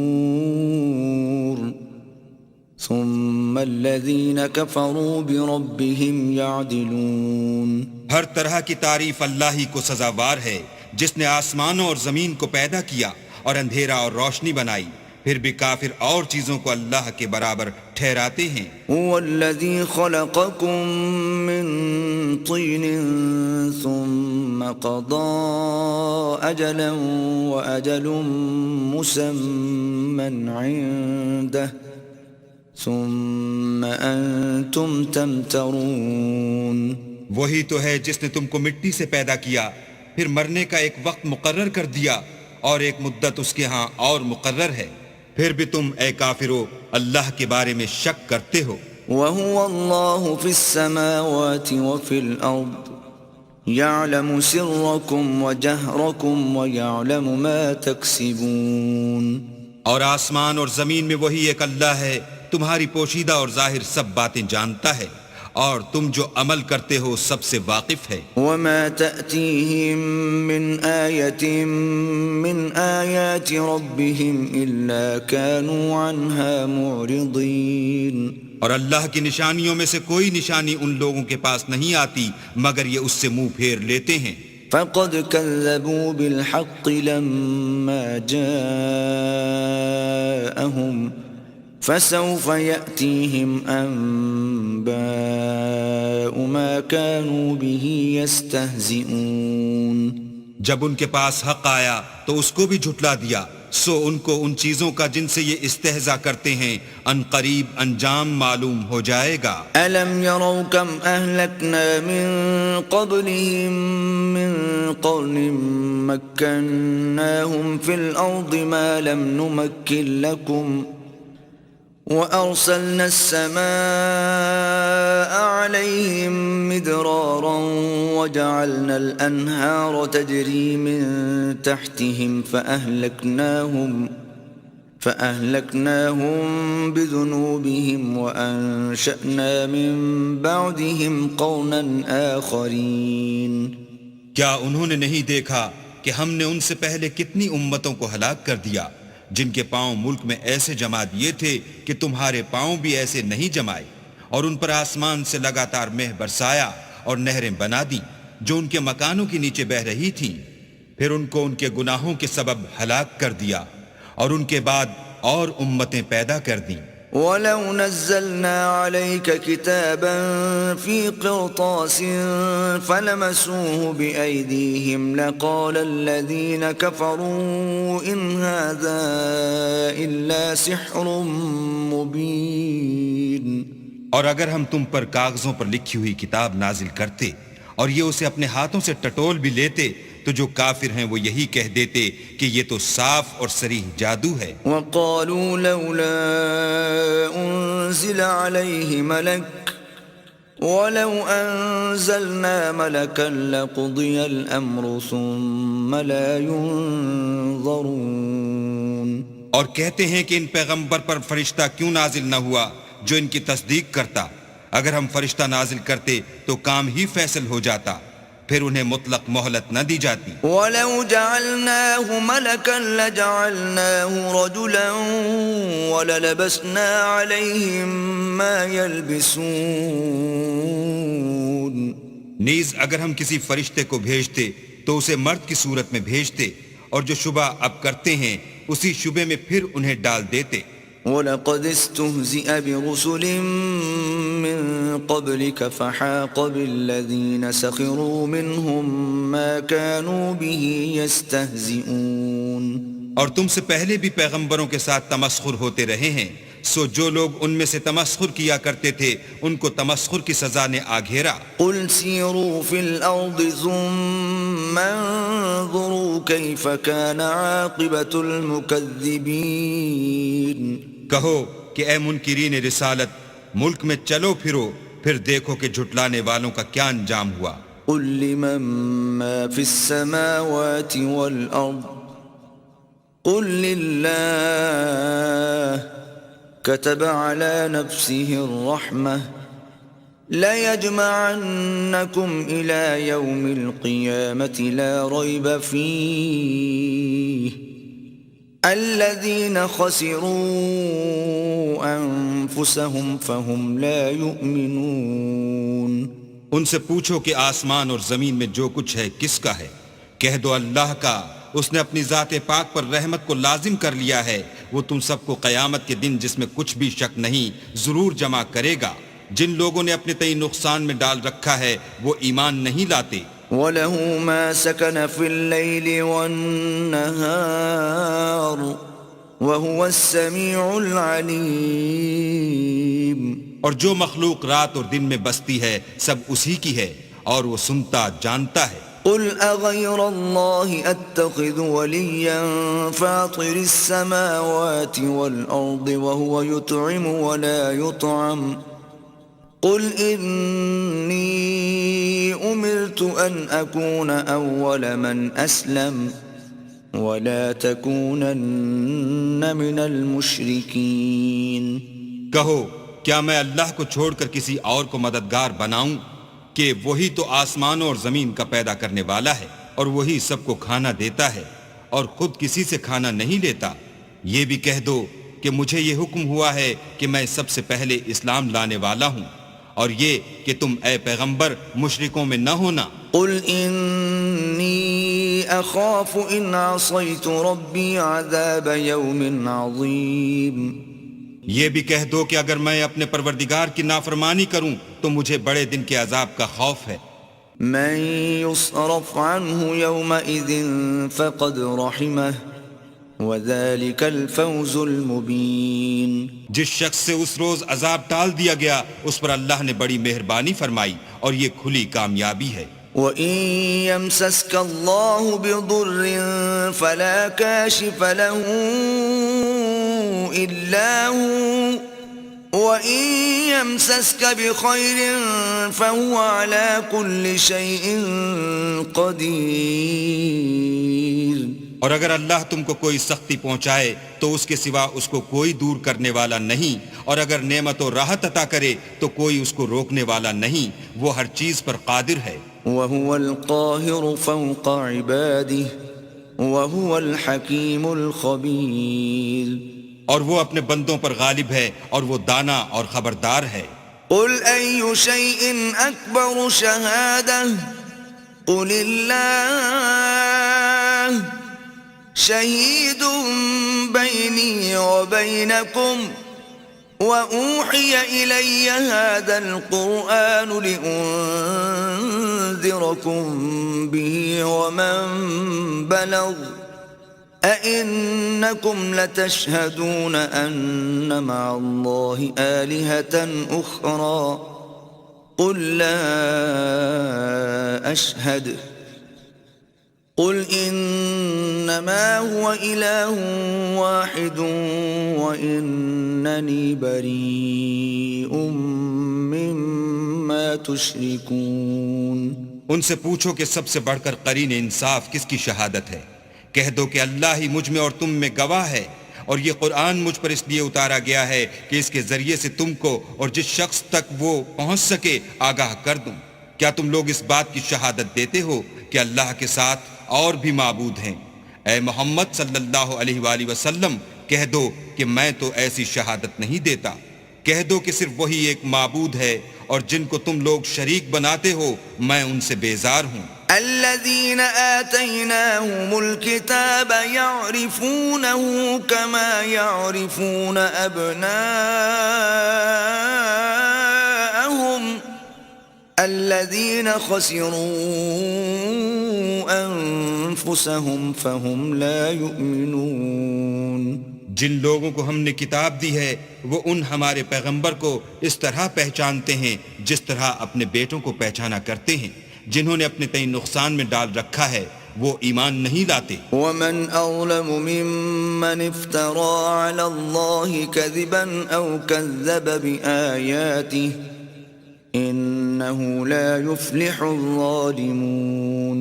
S1: ثم الذین کفروا بربهم یعدلون.
S2: ہر طرح کی تعریف اللہ ہی کو سزاوار ہے جس نے آسمانوں اور زمین کو پیدا کیا اور اندھیرا اور روشنی بنائی، پھر بھی کافر اور چیزوں کو اللہ کے برابر ٹھہراتے ہیں.
S1: هو الذی خلقکم من طین ثم قضى اجلا واجل مسمى عنده ثم انتم تمترون.
S2: وہی تو ہے جس نے تم کو مٹی سے پیدا کیا، پھر مرنے کا ایک وقت مقرر کر دیا اور ایک مدت اس کے ہاں اور مقرر ہے، پھر بھی تم اے کافرو اللہ کے بارے میں شک کرتے ہو.
S1: وَهُوَ اللَّهُ فِي السَّمَاوَاتِ وَفِي الْأَرْضِ يَعْلَمُ سِرَّكُمْ وَجَهْرَكُمْ وَيَعْلَمُ مَا تَكْسِبُونَ.
S2: اور آسمان اور زمین میں وہی ایک اللہ ہے، تمہاری پوشیدہ اور ظاہر سب باتیں جانتا ہے اور تم جو عمل کرتے ہو سب سے واقف ہے.
S1: وَمَا تَأْتِيهِم مِّنْ آيَةٍ مِّنْ آيَاتِ رَبِّهِمْ إِلَّا كَانُوا عَنْهَا مُعْرِضِينَ.
S2: اور اللہ کی نشانیوں میں سے کوئی نشانی ان لوگوں کے پاس نہیں آتی مگر یہ اس سے منہ پھیر لیتے ہیں.
S1: فَقَدْ كَذَّبُوا بِالْحَقِّ لَمَّا جَاءَهُمْ فَسَوْفَ يَأْتِيهِمْ أَنْبَاءُ مَا كَانُوا بِهِ يَسْتَهْزِئُونَ.
S2: جب ان کے پاس حق آیا تو اس کو بھی جھٹلا دیا، سو ان کو ان چیزوں کا جن سے یہ استہزاء کرتے ہیں ان قریب انجام معلوم ہو جائے گا.
S1: أَلَمْ يَرَوْا كَمْ أَهْلَكْنَا مِنْ قَبْلِهِمْ مِنْ قَرْنٍ مَكَّنَّاهُمْ فِي الْأَرْضِ مَا لَمْ نُمَكِّنْ لَكُمْ وَأَرْسَلْنَا السَّمَاءَ عَلَيْهِمْ مِدْرَارًا وَجَعَلْنَا الْأَنْهَارَ تَجْرِي مِنْ تَحْتِهِمْ فأهلكناهم بذنوبهم وأنشأنا من بعدهم قرنا آخرين
S2: کیا انہوں نے نہیں دیکھا کہ ہم نے ان سے پہلے کتنی امتوں کو ہلاک کر دیا جن کے پاؤں ملک میں ایسے جما دیے تھے کہ تمہارے پاؤں بھی ایسے نہیں جمائے، اور ان پر آسمان سے لگاتار مہ برسایا اور نہریں بنا دی جو ان کے مکانوں کے نیچے بہہ رہی تھیں، پھر ان کو ان کے گناہوں کے سبب ہلاک کر دیا، اور ان کے بعد اور امتیں پیدا کر دیں۔
S1: وَلَوْ نَزَّلْنَا عَلَيْكَ كِتَابًا فِي قِرْطَاسٍ فَلَمَسُوهُ بِأَيْدِيهِمْ لَقَالَ الَّذِينَ كَفَرُوا إِنْ هَذَا إِلَّا سِحْرٌ مُبِينٌ۔
S2: اور اگر ہم تم پر کاغذوں پر لکھی ہوئی کتاب نازل کرتے اور یہ اسے اپنے ہاتھوں سے ٹٹول بھی لیتے تو جو کافر ہیں وہ یہی کہہ دیتے کہ یہ تو صاف اور صریح جادو ہے۔
S1: وَقَالُوا لَوْلَا أُنزِلَ عَلَيْهِ مَلَكٌ وَلَوْ أَنزَلْنَا مَلَكًا لَقُضِيَ الْأَمْرُ ثُمَّ لَا يُنظَرُونَ۔
S2: اور کہتے ہیں کہ ان پیغمبر پر فرشتہ کیوں نازل نہ ہوا جو ان کی تصدیق کرتا، اگر ہم فرشتہ نازل کرتے تو کام ہی فیصل ہو جاتا، پھر انہیں مطلق مہلت نہ دی جاتی۔
S1: وَلَوْ جَعَلْنَاهُ مَلَكًا لَجَعَلْنَاهُ رَجُلًا وَلَلَبَسْنَا عَلَيْهِمْ مَا يَلْبِسُونَ۔
S2: نیز اگر ہم کسی فرشتے کو بھیجتے تو اسے مرد کی صورت میں بھیجتے، اور جو شبہ اب کرتے ہیں اسی شبے میں پھر انہیں ڈال دیتے۔
S1: وَلَقَدِ اسْتُهْزِئَ بِرُسُلٍ مِّن قَبْلِكَ فَحَاقَ بِالَّذِينَ سَخِرُوا مِنْهُمْ مَا كَانُوا بِهِ يَسْتَهْزِئُونَ۔
S2: اور تم سے پہلے بھی پیغمبروں کے ساتھ تمسخر ہوتے رہے ہیں، سو جو لوگ ان میں سے تمسخر کیا کرتے تھے ان کو تمسخر کی سزا نے آ گھیرا۔
S1: قُلْ سِيرُوا فِي الْأَرْضِ ثُمَّ انظُرُوا كَيْفَ كَانَ عَاقِبَةُ الْمُكَذِّبِينَ۔
S2: کہو کہ اے منکرین رسالت، ملک میں چلو پھرو، پھر دیکھو کہ جھٹلانے والوں کا کیا انجام ہوا۔
S1: قُلْ لِمَن مَّا فِي السَّمَاوَاتِ وَالْأَرْضِ قُلْ لِلَّهِ كَتَبَ عَلَى نَفْسِهِ الرَّحْمَةَ لَيَجْمَعَنَّكُمْ إِلَى يَوْمِ الْقِيَامَةِ لَا رَيْبَ فِيهِ الَّذِينَ خَسِرُوا أَنفُسَهُمْ فَهُمْ لَا يُؤْمِنُونَ۔
S2: ان سے پوچھو کہ آسمان اور زمین میں جو کچھ ہے کس کا ہے، کہہ دو اللہ کا، اس نے اپنی ذات پاک پر رحمت کو لازم کر لیا ہے، وہ تم سب کو قیامت کے دن جس میں کچھ بھی شک نہیں ضرور جمع کرے گا۔ جن لوگوں نے اپنے تئیں نقصان میں ڈال رکھا ہے وہ ایمان نہیں لاتے۔
S1: وَلَهُ مَا سَكَنَ فِي اللَّيْلِ وَالنَّهَارِ وَهُوَ السَّمِيعُ الْعَلِيمُ۔
S2: اور جو مخلوق رات اور دن میں بستی ہے سب اسی کی ہے اور وہ سنتا جانتا ہے۔
S1: قُلْ أَغَيْرَ اللَّهِ أَتَّخِذُ وَلِيًّا فَاطِرِ السَّمَاوَاتِ وَالْأَرْضِ وَهُوَ يُطْعِمُ وَلَا يُطْعَمُ قُلْ إِنِّي أُمِرْتُ أَنْ أَكُونَ أَوَّلَ مَنْ أَسْلَمَ وَلَا تَكُونَنَّ مِنَ الْمُشْرِكِينَ۔
S2: کہو کیا میں اللہ کو چھوڑ کر کسی اور کو مددگار بناؤں کہ وہی تو آسمانوں اور زمین کا پیدا کرنے والا ہے، اور وہی سب کو کھانا دیتا ہے اور خود کسی سے کھانا نہیں لیتا۔ یہ بھی کہہ دو کہ مجھے یہ حکم ہوا ہے کہ میں سب سے پہلے اسلام لانے والا ہوں، اور یہ کہ تم اے پیغمبر مشرکوں میں نہ ہونا۔
S1: قُلْ إِنِّي أَخَافُ إِنْ عَصَيْتُ رَبِّي عَذَابَ يَوْمٍ عَظِيمٍ۔
S2: یہ بھی کہہ دو کہ اگر میں اپنے پروردگار کی نافرمانی کروں تو مجھے بڑے دن کے عذاب کا خوف ہے۔
S1: مَن يُصْرَفْ عَنْهُ يَوْمَئِذٍ فَقَدْ رَحِمَهُ وَذَلِكَ الْفَوْزُ الْمُبِينُ۔
S2: جس شخص سے اس روز عذاب ٹال دیا گیا اس پر اللہ نے بڑی مہربانی فرمائی اور یہ کھلی کامیابی ہے۔
S1: وَإِن يَمْسَسْكَ اللَّهُ بِضُرٍّ فَلَا كَاشِفَ لَهُ إِلَّا هُوَ وَإِن يَمْسَسْكَ بِخَيْرٍ فَهُوَ عَلَى كُلِّ شَيْءٍ قَدِيرٌ۔
S2: اور اگر اللہ تم کو کوئی سختی پہنچائے تو اس کے سوا اس کو کوئی دور کرنے والا نہیں، اور اگر نعمت و راحت عطا کرے تو کوئی اس کو روکنے والا نہیں، وہ ہر چیز پر قادر ہے۔
S1: وهو القاهر فوق عباده وهو الحكيم الخبير
S2: اور وہ اپنے بندوں پر غالب ہے اور وہ دانا اور خبردار ہے۔
S1: قل أي شيء أكبر شهادة قل الله شهيد بيني وبينكم وأوحي إلي هذا القرآن لأنذركم به ومن بلغ أئنكم لتشهدون أن مع الله آلهة أخرى قل لا أشهد قل إنما هو إله واحد وإنني بريء مما تشركون۔
S2: ان سے پوچھو کہ سب سے بڑھ کر قرین انصاف کس کی شہادت ہے؟ کہہ دو کہ اللہ ہی مجھ میں اور تم میں گواہ ہے، اور یہ قرآن مجھ پر اس لیے اتارا گیا ہے کہ اس کے ذریعے سے تم کو اور جس شخص تک وہ پہنچ سکے آگاہ کر دوں۔ کیا تم لوگ اس بات کی شہادت دیتے ہو کہ اللہ کے ساتھ اور بھی معبود ہیں؟ اے محمد صلی اللہ علیہ وآلہ وسلم کہہ دو کہ میں تو ایسی شہادت نہیں دیتا۔ کہہ دو کہ صرف وہی ایک معبود ہے، اور جن کو تم لوگ شریک بناتے ہو میں ان سے بیزار ہوں۔
S1: الذين آتيناهم الكتاب يعرفونه كما يعرفون أبناءهم الذين خسروا أنفسهم فهم لا يؤمنون۔
S2: جن لوگوں کو ہم نے کتاب دی ہے وہ ان ہمارے پیغمبر کو اس طرح پہچانتے ہیں جس طرح اپنے بیٹوں کو پہچانا کرتے ہیں۔ جنہوں نے اپنے تئیں نقصان میں ڈال رکھا ہے وہ ایمان نہیں لاتے۔
S1: ومن أظلم ممن افترى على الله كذبا أو كذب بآياته إنه لا يفلح الظالمون۔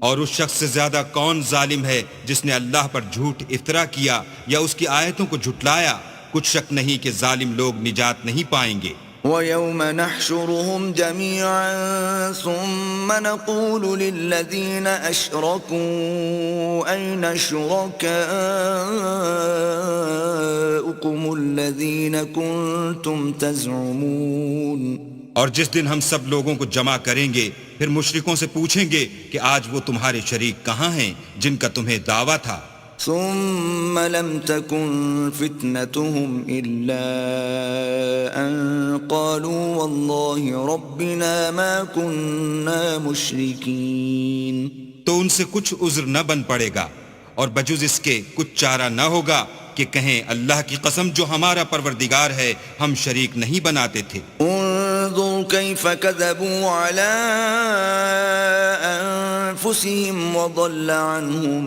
S2: اور اس شخص سے زیادہ کون ظالم ہے جس نے اللہ پر جھوٹ افطرا کیا یا اس کی آیتوں کو جھٹلایا؟ کچھ شک نہیں کہ ظالم لوگ نجات نہیں پائیں گے۔
S1: وَيَوْمَ نَحْشُرُهُمْ جَمِيعًا ثُمَّ نَقُولُ لِلَّذِينَ أَشْرَكُوا أَيْنَ شُرَكَاؤُكُمُ الَّذِينَ كُنتُمْ تَزْعُمُونَ۔
S2: اور جس دن ہم سب لوگوں کو جمع کریں گے پھر مشرکوں سے پوچھیں گے کہ آج وہ تمہارے شریک کہاں ہیں جن کا تمہیں دعویٰ تھا؟
S1: ثم لم تكن فتنتهم إلا أن قالوا والله ربنا ما كنا مشركين۔
S2: تو ان سے کچھ عذر نہ بن پڑے گا اور بجز اس کے کچھ چارہ نہ ہوگا کہ کہیں اللہ کی قسم جو ہمارا پروردگار ہے ہم شریک نہیں بناتے تھے۔
S1: انظر كيف كذبوا على أنفسهم وضل عنهم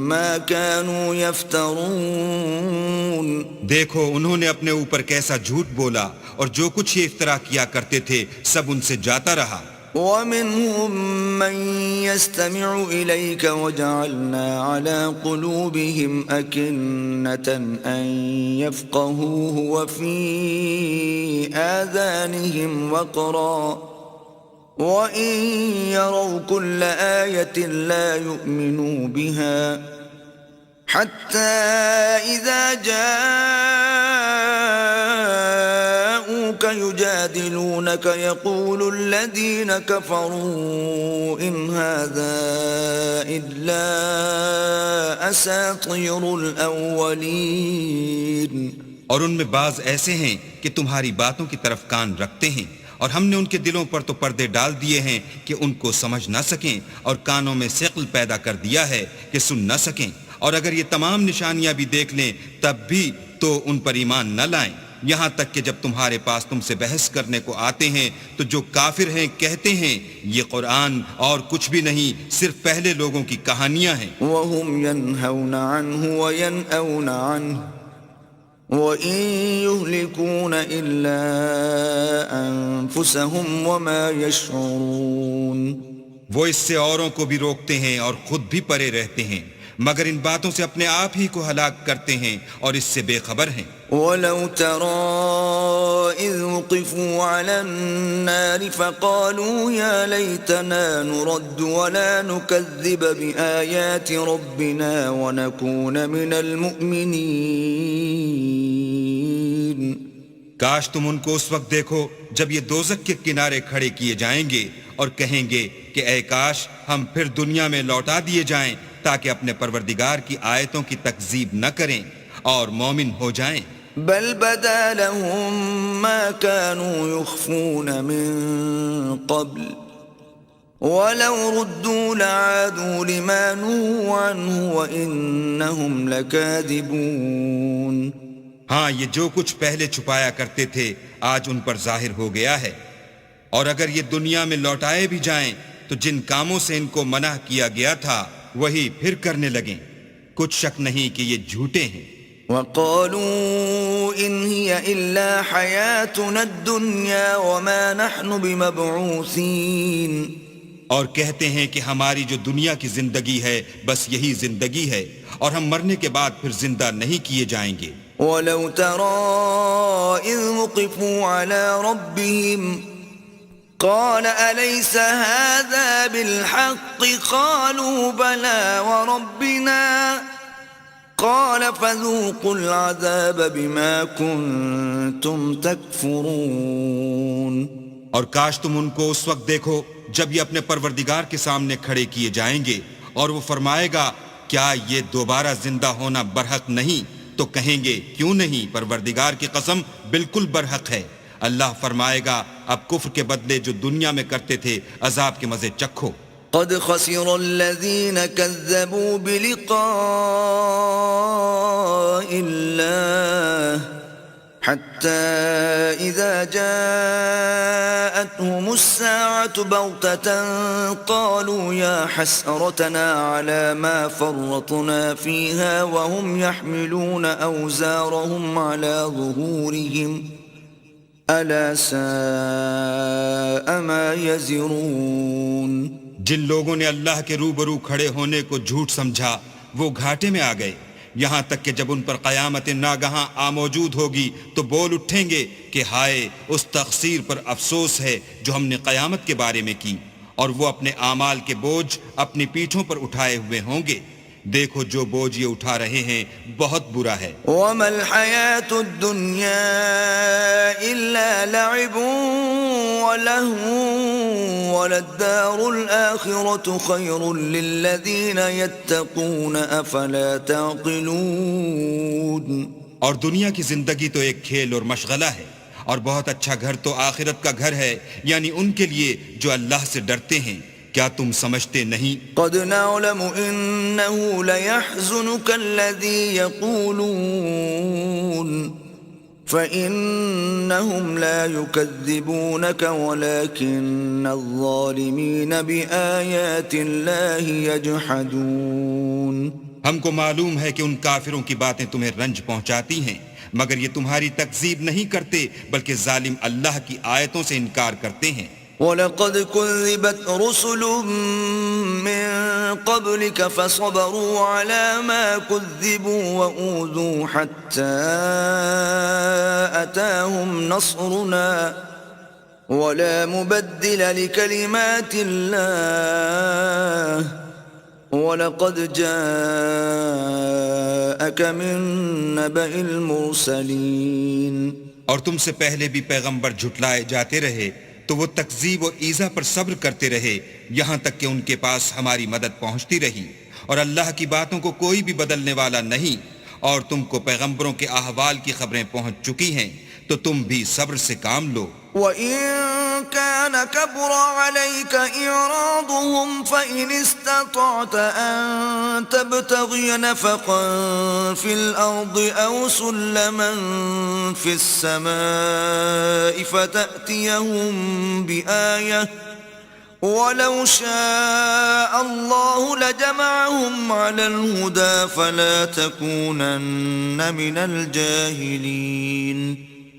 S1: ما كانوا يفترون۔
S2: دیکھو انہوں نے اپنے اوپر کیسا جھوٹ بولا اور جو کچھ یہ افترا کیا کرتے تھے سب ان سے جاتا رہا۔
S1: ومنهم من يستمع إليك وجعلنا على قلوبهم أكنة أن يفقهوه وفي آذانهم وقرا وإن يروا كل آية لا يؤمنوا بها حتى إذا جاءوك يجادلونك يقول الذين كفروا إن هذا إلا أساطير الأولين۔
S2: اور ان میں بعض ایسے ہیں کہ تمہاری باتوں کی طرف کان رکھتے ہیں اور ہم نے ان کے دلوں پر تو پردے ڈال دیے ہیں کہ ان کو سمجھ نہ سکیں اور کانوں میں ثقل پیدا کر دیا ہے کہ سن نہ سکیں، اور اگر یہ تمام نشانیاں بھی دیکھ لیں تب بھی تو ان پر ایمان نہ لائیں، یہاں تک کہ جب تمہارے پاس تم سے بحث کرنے کو آتے ہیں تو جو کافر ہیں کہتے ہیں یہ قرآن اور کچھ بھی نہیں صرف پہلے لوگوں کی کہانیاں ہیں۔
S1: وَهُمْ يَنْهَوْنَ عَنْهُ وَيَنْأَوْنَ عَنْهُ وَإِن يُهْلِكُونَ إِلَّا أَنفُسَهُمْ وَمَا يَشْعُرُونَ۔
S2: وہ اس سے اوروں کو بھی روکتے ہیں اور خود بھی پرے رہتے ہیں مگر ان باتوں سے اپنے آپ ہی کو ہلاک کرتے ہیں اور اس سے بے خبر ہیں۔
S1: وَلَوْ تَرَىٰ إِذْ وُقِفُوا عَلَى النَّارِ فَقَالُوا يَا لَيْتَنَا نُرَدُّ وَلَا نُكَذِّبَ بِآيَاتِ رَبِّنَا وَنَكُونَ مِنَ الْمُؤْمِنِينَ۔
S2: کاش تم ان کو اس وقت دیکھو جب یہ دوزخ کے کنارے کھڑے کیے جائیں گے اور کہیں گے کہ اے کاش ہم پھر دنیا میں لوٹا دیے جائیں تاکہ اپنے پروردگار کی آیتوں کی تکذیب نہ کریں اور مومن ہو جائیں۔
S1: بل بدا لهم ما كانوا يخفون من قبل ولو ردوا لعادوا لما نهوا عنه وإنهم لكاذبون۔
S2: ہاں یہ جو کچھ پہلے چھپایا کرتے تھے آج ان پر ظاہر ہو گیا ہے، اور اگر یہ دنیا میں لوٹائے بھی جائیں تو جن کاموں سے ان کو منع کیا گیا تھا وہی پھر کرنے لگیں، کچھ شک نہیں کہ یہ جھوٹے ہیں۔
S1: وَقَالُوا إِنْ هِيَ إِلَّا حَيَاتُنَا الدُّنْيَا وَمَا نَحْنُ بِمَبْعُوثِينَ،
S2: اور کہتے ہیں کہ ہماری جو دنیا کی زندگی ہے بس یہی زندگی ہے اور ہم مرنے کے بعد پھر زندہ نہیں کیے جائیں گے۔
S1: وَلَوْ تَرَىٰ إِذْ وُقِفُوا عَلَىٰ رَبِّهِمْ قَالَ أَلَيْسَ هَٰذَا بِالْحَقِّ قَالُوا بَلَىٰ وَرَبِّنَا قَالَ فَذُوقُوا الْعَذَابَ بِمَا كُنتُمْ تَكْفُرُونَ۔
S2: اور کاش تم ان کو اس وقت دیکھو جب یہ اپنے پروردگار کے سامنے کھڑے کیے جائیں گے اور وہ فرمائے گا کیا یہ دوبارہ زندہ ہونا برحق نہیں؟ تو کہیں گے کیوں نہیں، پروردگار کی قسم بالکل برحق ہے۔ اللہ فرمائے گا اب کفر کے بدلے جو دنیا میں کرتے تھے عذاب کے مزے چکھو۔
S1: قد خسر الذين كذبوا بلقاء الله حتى إذا جاءتهم الساعة بغتة قالوا يا حسرتنا على ما فرطنا فيها وهم يحملون أوزارهم على ظهورهم ألا ساء ما يزرون۔
S2: جن لوگوں نے اللہ کے روبرو کھڑے ہونے کو جھوٹ سمجھا وہ گھاٹے میں آ گئے، یہاں تک کہ جب ان پر قیامت ناگہاں موجود ہوگی تو بول اٹھیں گے کہ ہائے اس تقصیر پر افسوس ہے جو ہم نے قیامت کے بارے میں کی، اور وہ اپنے اعمال کے بوجھ اپنی پیٹھوں پر اٹھائے ہوئے ہوں گے۔ دیکھو جو بوجھ یہ اٹھا رہے ہیں بہت برا ہے۔
S1: وَمَا الْحَيَاةُ الدُّنْيَا إِلَّا لَعِبٌ وَلَهْوٌ وَلَلدَّارُ الْآخِرَةُ خَيْرٌ لِّلَّذِينَ يَتَّقُونَ أَفَلَا تَعْقِلُونَ۔
S2: اور دنیا کی زندگی تو ایک کھیل اور مشغلہ ہے، اور بہت اچھا گھر تو آخرت کا گھر ہے، یعنی ان کے لیے جو اللہ سے ڈرتے ہیں۔ کیا تم سمجھتے نہیں؟
S1: قد نعلم إنه ليحزنك الذي يقولون فإنهم لا يكذبونك ولكن الظالمين بآيات الله يجحدون۔
S2: ہم کو معلوم ہے کہ ان کافروں کی باتیں تمہیں رنج پہنچاتی ہیں، مگر یہ تمہاری تکذیب نہیں کرتے بلکہ ظالم اللہ کی آیتوں سے انکار کرتے ہیں۔
S1: وَلَقَدْ كُذِّبَتْ رُسُلٌ مِّن قَبْلِكَ فَصَبَرُوا عَلَى مَا كُذِّبُوا وَأُوذُوا حَتَّى أَتَاهُمْ نَصْرُنَا وَلَا مُبَدِّلَ لِكَلِمَاتِ اللَّهِ وَلَقَدْ جَاءَكَ مِن نَّبَإِ الْمُرْسَلِينَ۔
S2: اور تم سے پہلے بھی پیغمبر جھٹلائے جاتے رہے تو وہ تکذیب و ایذا پر صبر کرتے رہے یہاں تک کہ ان کے پاس ہماری مدد پہنچتی رہی، اور اللہ کی باتوں کو کوئی بھی بدلنے والا نہیں، اور تم کو پیغمبروں کے احوال کی خبریں پہنچ چکی ہیں تو تم بھی صبر سے کام لو۔
S1: وَإِن كَانَ كَبُرَ عَلَيْكَ إِعْرَاضُهُمْ فَإِنِ اسْتَطَعْتَ أَن تَبْتَغِيَ نَفَقًا فِي الْأَرْضِ أَوْ سُلَّمًا فِي السَّمَاءِ فَتَأْتِيَهُم بِآيَةٍ وَلَوْ شَاءَ اللَّهُ لَجَمَعَهُمْ عَلَى الْهُدَى فَلَا تَكُونَنَّ مِنَ الْجَاهِلِينَ۔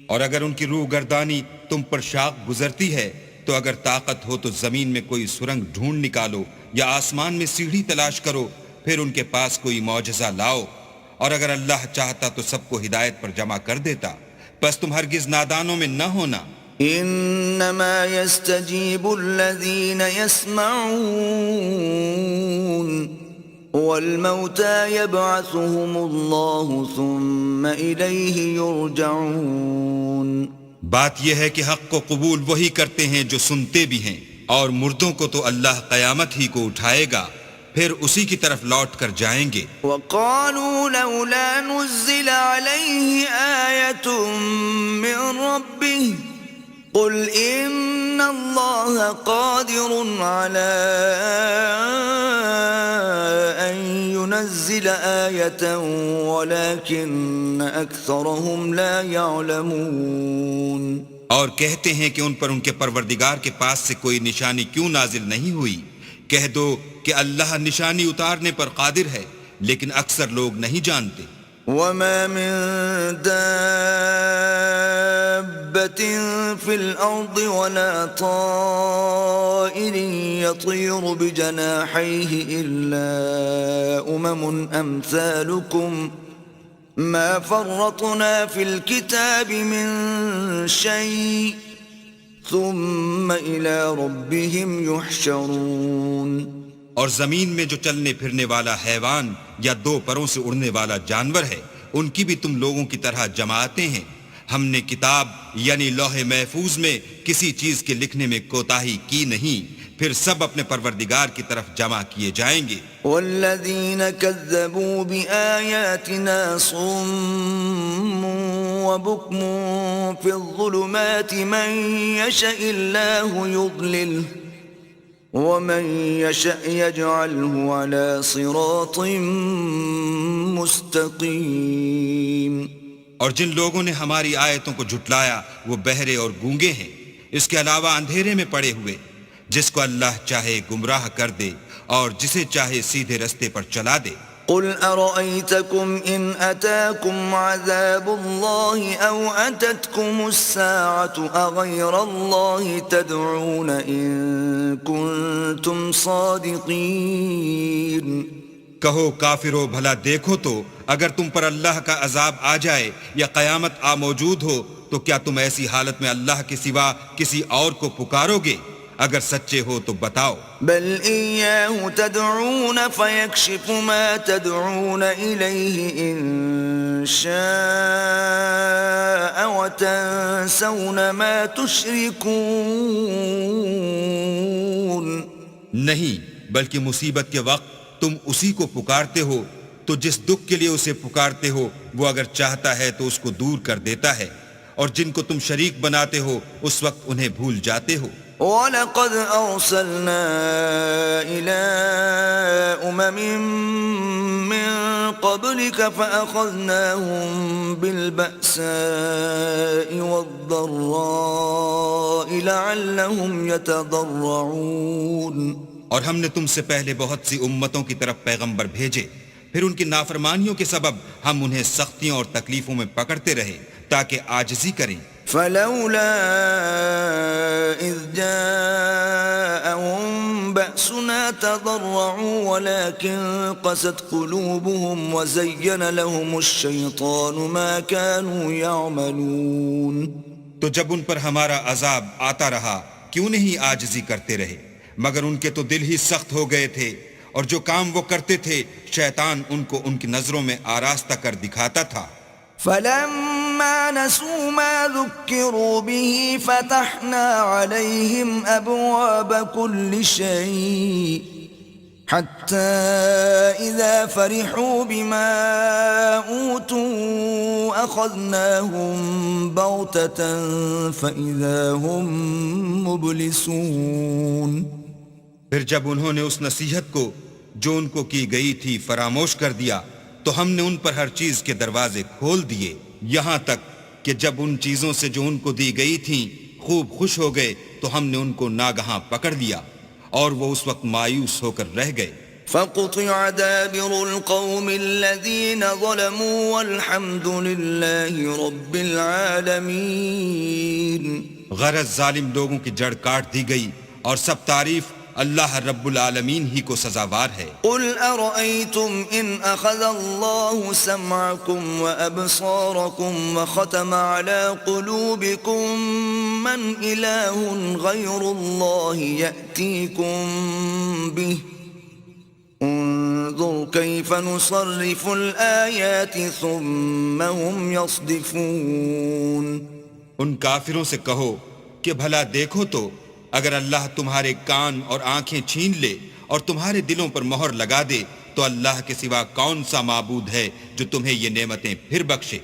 S2: اور اگر ان کی روح گردانی تم پر شاق گزرتی ہے تو اگر طاقت ہو تو زمین میں کوئی سرنگ ڈھونڈ نکالو یا آسمان میں سیڑھی تلاش کرو پھر ان کے پاس کوئی معجزہ لاؤ، اور اگر اللہ چاہتا تو سب کو ہدایت پر جمع کر دیتا، بس تم ہرگز نادانوں میں نہ ہونا۔
S1: انما يستجيب الذين يسمعون والموتى يبعثهم الله ثم إليه يرجعون۔
S2: بات یہ ہے کہ حق کو قبول وہی کرتے ہیں جو سنتے بھی ہیں، اور مردوں کو تو اللہ قیامت ہی کو اٹھائے گا، پھر اسی کی طرف لوٹ کر جائیں گے۔
S1: وقالوا لولا نزل عليه آية من ربه قل إن الله قادر على أن ينزل آية ولكن أكثرهم لا يعلمون۔
S2: اور کہتے ہیں کہ ان پر ان کے پروردگار کے پاس سے کوئی نشانی کیوں نازل نہیں ہوئی؟ کہہ دو کہ اللہ نشانی اتارنے پر قادر ہے، لیکن اکثر لوگ نہیں جانتے۔
S1: وما من دابة في الأرض ولا طائر يطير بجناحيه إلا أمثالكم ما فرطنا في الكتاب من شيء ثم إلى ربهم يحشرون۔
S2: اور زمین میں جو چلنے پھرنے والا حیوان یا دو پروں سے اڑنے والا جانور ہے، ان کی بھی تم لوگوں کی طرح جماعتیں ہیں۔ ہم نے کتاب یعنی لوح محفوظ میں کسی چیز کے لکھنے میں کوتاہی کی نہیں، پھر سب اپنے پروردگار کی طرف جمع کیے جائیں گے۔
S1: والذین کذبوا بآیاتنا صم وبکم فی الظلمات من یشاء اللہ یضللہ ومن یشاء یجعلہ علی صراط مستقیم۔
S2: اور جن لوگوں نے ہماری آیتوں کو جھٹلایا وہ بہرے اور گونگے ہیں، اس کے علاوہ اندھیرے میں پڑے ہوئے۔ جس کو اللہ چاہے گمراہ کر دے اور جسے چاہے سیدھے رستے پر چلا دے۔
S1: قل ارأيتكم إن أتاكم عذاب الله أو أتتكم الساعة أغير الله تدعون إن كنتم صادقين۔
S2: کہو کافرو بھلا دیکھو تو اگر تم پر اللہ کا عذاب آ جائے یا قیامت آ موجود ہو تو کیا تم ایسی حالت میں اللہ کے سوا کسی اور کو پکارو گے؟ اگر سچے ہو تو بتاؤ۔
S1: بل إياه تدعون فيكشف ما تدعون إليه إن شاء وتنسون ما تشركون۔
S2: نہیں، بلکہ مصیبت کے وقت تم اسی کو پکارتے ہو، تو جس دکھ کے لیے اسے پکارتے ہو وہ اگر چاہتا ہے تو اس کو دور کر دیتا ہے، اور جن کو تم شریک بناتے ہو اس وقت انہیں بھول جاتے ہو۔
S1: وَلَقَدْ أَرْسَلْنَا إِلَىٰ مِّن قَبْلِكَ فَأَخَذْنَاهُم بِالْبَأْسَاءِ وَالضَّرَّاءِ لَعَلَّهُمْ يَتَضَرَّعُونَ۔
S2: اور ہم نے تم سے پہلے بہت سی امتوں کی طرف پیغمبر بھیجے، پھر ان کی نافرمانیوں کے سبب ہم انہیں سختیوں اور تکلیفوں میں پکڑتے رہے تاکہ عاجزی کریں۔
S1: فلولا إذ جاءهم بأسنا تضرعوا ولكن قست قلوبهم وزين لهم الشيطان ما كانوا يعملون۔
S2: تو جب ان پر ہمارا عذاب آتا رہا کیوں نہیں عاجزی کرتے رہے، مگر ان کے تو دل ہی سخت ہو گئے تھے، اور جو کام وہ کرتے تھے شیطان ان کو ان کی نظروں میں آراستہ کر دکھاتا تھا۔
S1: فلما نسوا ما ذكروا به فتحنا عليهم أبواب كل شيء حتى إذا فرحوا بما أوتوا أخذناهم بغتة فإذا هم مبلسون۔
S2: پھر جب انہوں نے اس نصیحت کو جو ان کو کی گئی تھی فراموش کر دیا تو ہم نے ان پر ہر چیز کے دروازے کھول دیے، یہاں تک کہ جب ان چیزوں سے جو ان کو دی گئی تھیں خوب خوش ہو گئے تو ہم نے ان کو ناگہاں پکڑ لیا اور وہ اس وقت مایوس ہو کر رہ گئے۔
S1: فقطع دابر القوم الذين ظلموا والحمد لله رب العالمين۔
S2: غرض ظالم لوگوں کی جڑ کاٹ دی گئی اور سب تعریف اللہ رب العالمین ہی کو سزاوار ہے۔
S1: قل أرأيتم إن أخذ الله سمعكم وأبصاركم وختم على قلوبكم من إله غير الله يأتيكم به انظر كيف نصرف الآيات ثم هم يصدفون۔
S2: ان کافروں سے کہو کہ بھلا دیکھو تو اگر اللہ تمہارے کان اور آنکھیں چھین لے اور تمہارے دلوں پر مہر لگا دے تو اللہ کے سوا کون سا معبود ہے جو تمہیں یہ نعمتیں پھر بخشے۔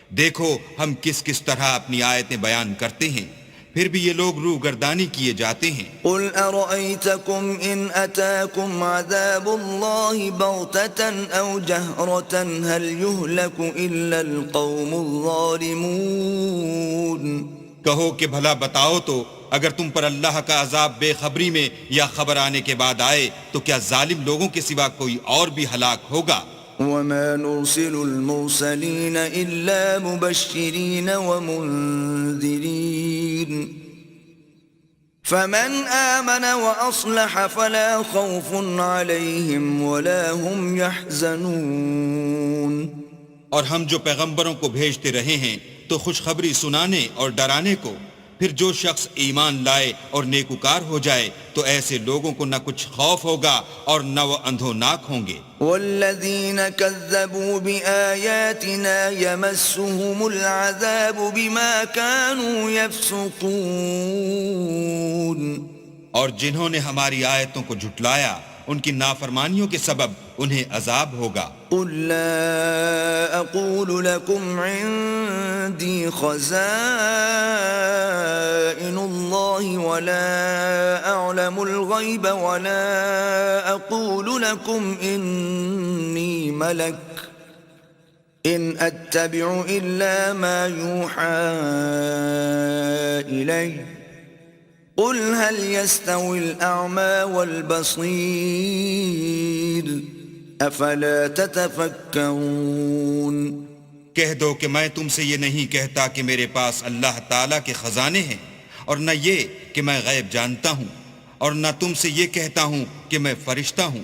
S2: دیکھو ہم کس کس طرح اپنی آیتیں بیان کرتے ہیں، پھر بھی یہ لوگ روح گردانی کیے جاتے ہیں۔
S1: قل أرأيتكم إن أتاكم عذاب الله بغتة أو جهرة هل يهلك إلا القوم الظالمون۔
S2: کہو کہ بھلا بتاؤ تو اگر تم پر اللہ کا عذاب بے خبری میں یا خبر آنے کے بعد آئے تو کیا ظالم لوگوں کے سوا کوئی اور بھی ہلاک ہوگا؟
S1: وما نرسل المرسلين إلا مبشرين ومنذرين فمن آمن وأصلح فلا خوف عليهم ولا هم يحزنون۔
S2: اور ہم جو پیغمبروں کو بھیجتے رہے ہیں تو خوشخبری سنانے اور ڈرانے کو، پھر جو شخص ایمان لائے اور نیکوکار ہو جائے تو ایسے لوگوں کو نہ کچھ خوف ہوگا اور نہ وہ اندھوناک ہوں گے۔
S1: والذين كذبوا بآياتنا يمسهم العذاب بما كانوا يفسقون۔
S2: اور جنہوں نے ہماری آیتوں کو جھٹلایا ان کی نافرمانیوں کے سبب انہیں عذاب ہوگا۔
S1: قل لا أقول لكم عندي خزائن الله ولا أعلم الغيب ولا أقول لكم إني ملك إن أتبع إلا ما يوحى إلي قل هل يستوي الأعمى والبصير افلا تتفکرون۔
S2: کہہ دو کہ میں تم سے یہ نہیں کہتا کہ میرے پاس اللہ تعالیٰ کے خزانے ہیں، اور نہ یہ کہ میں غیب جانتا ہوں، اور نہ تم سے یہ کہتا ہوں کہ میں فرشتہ ہوں۔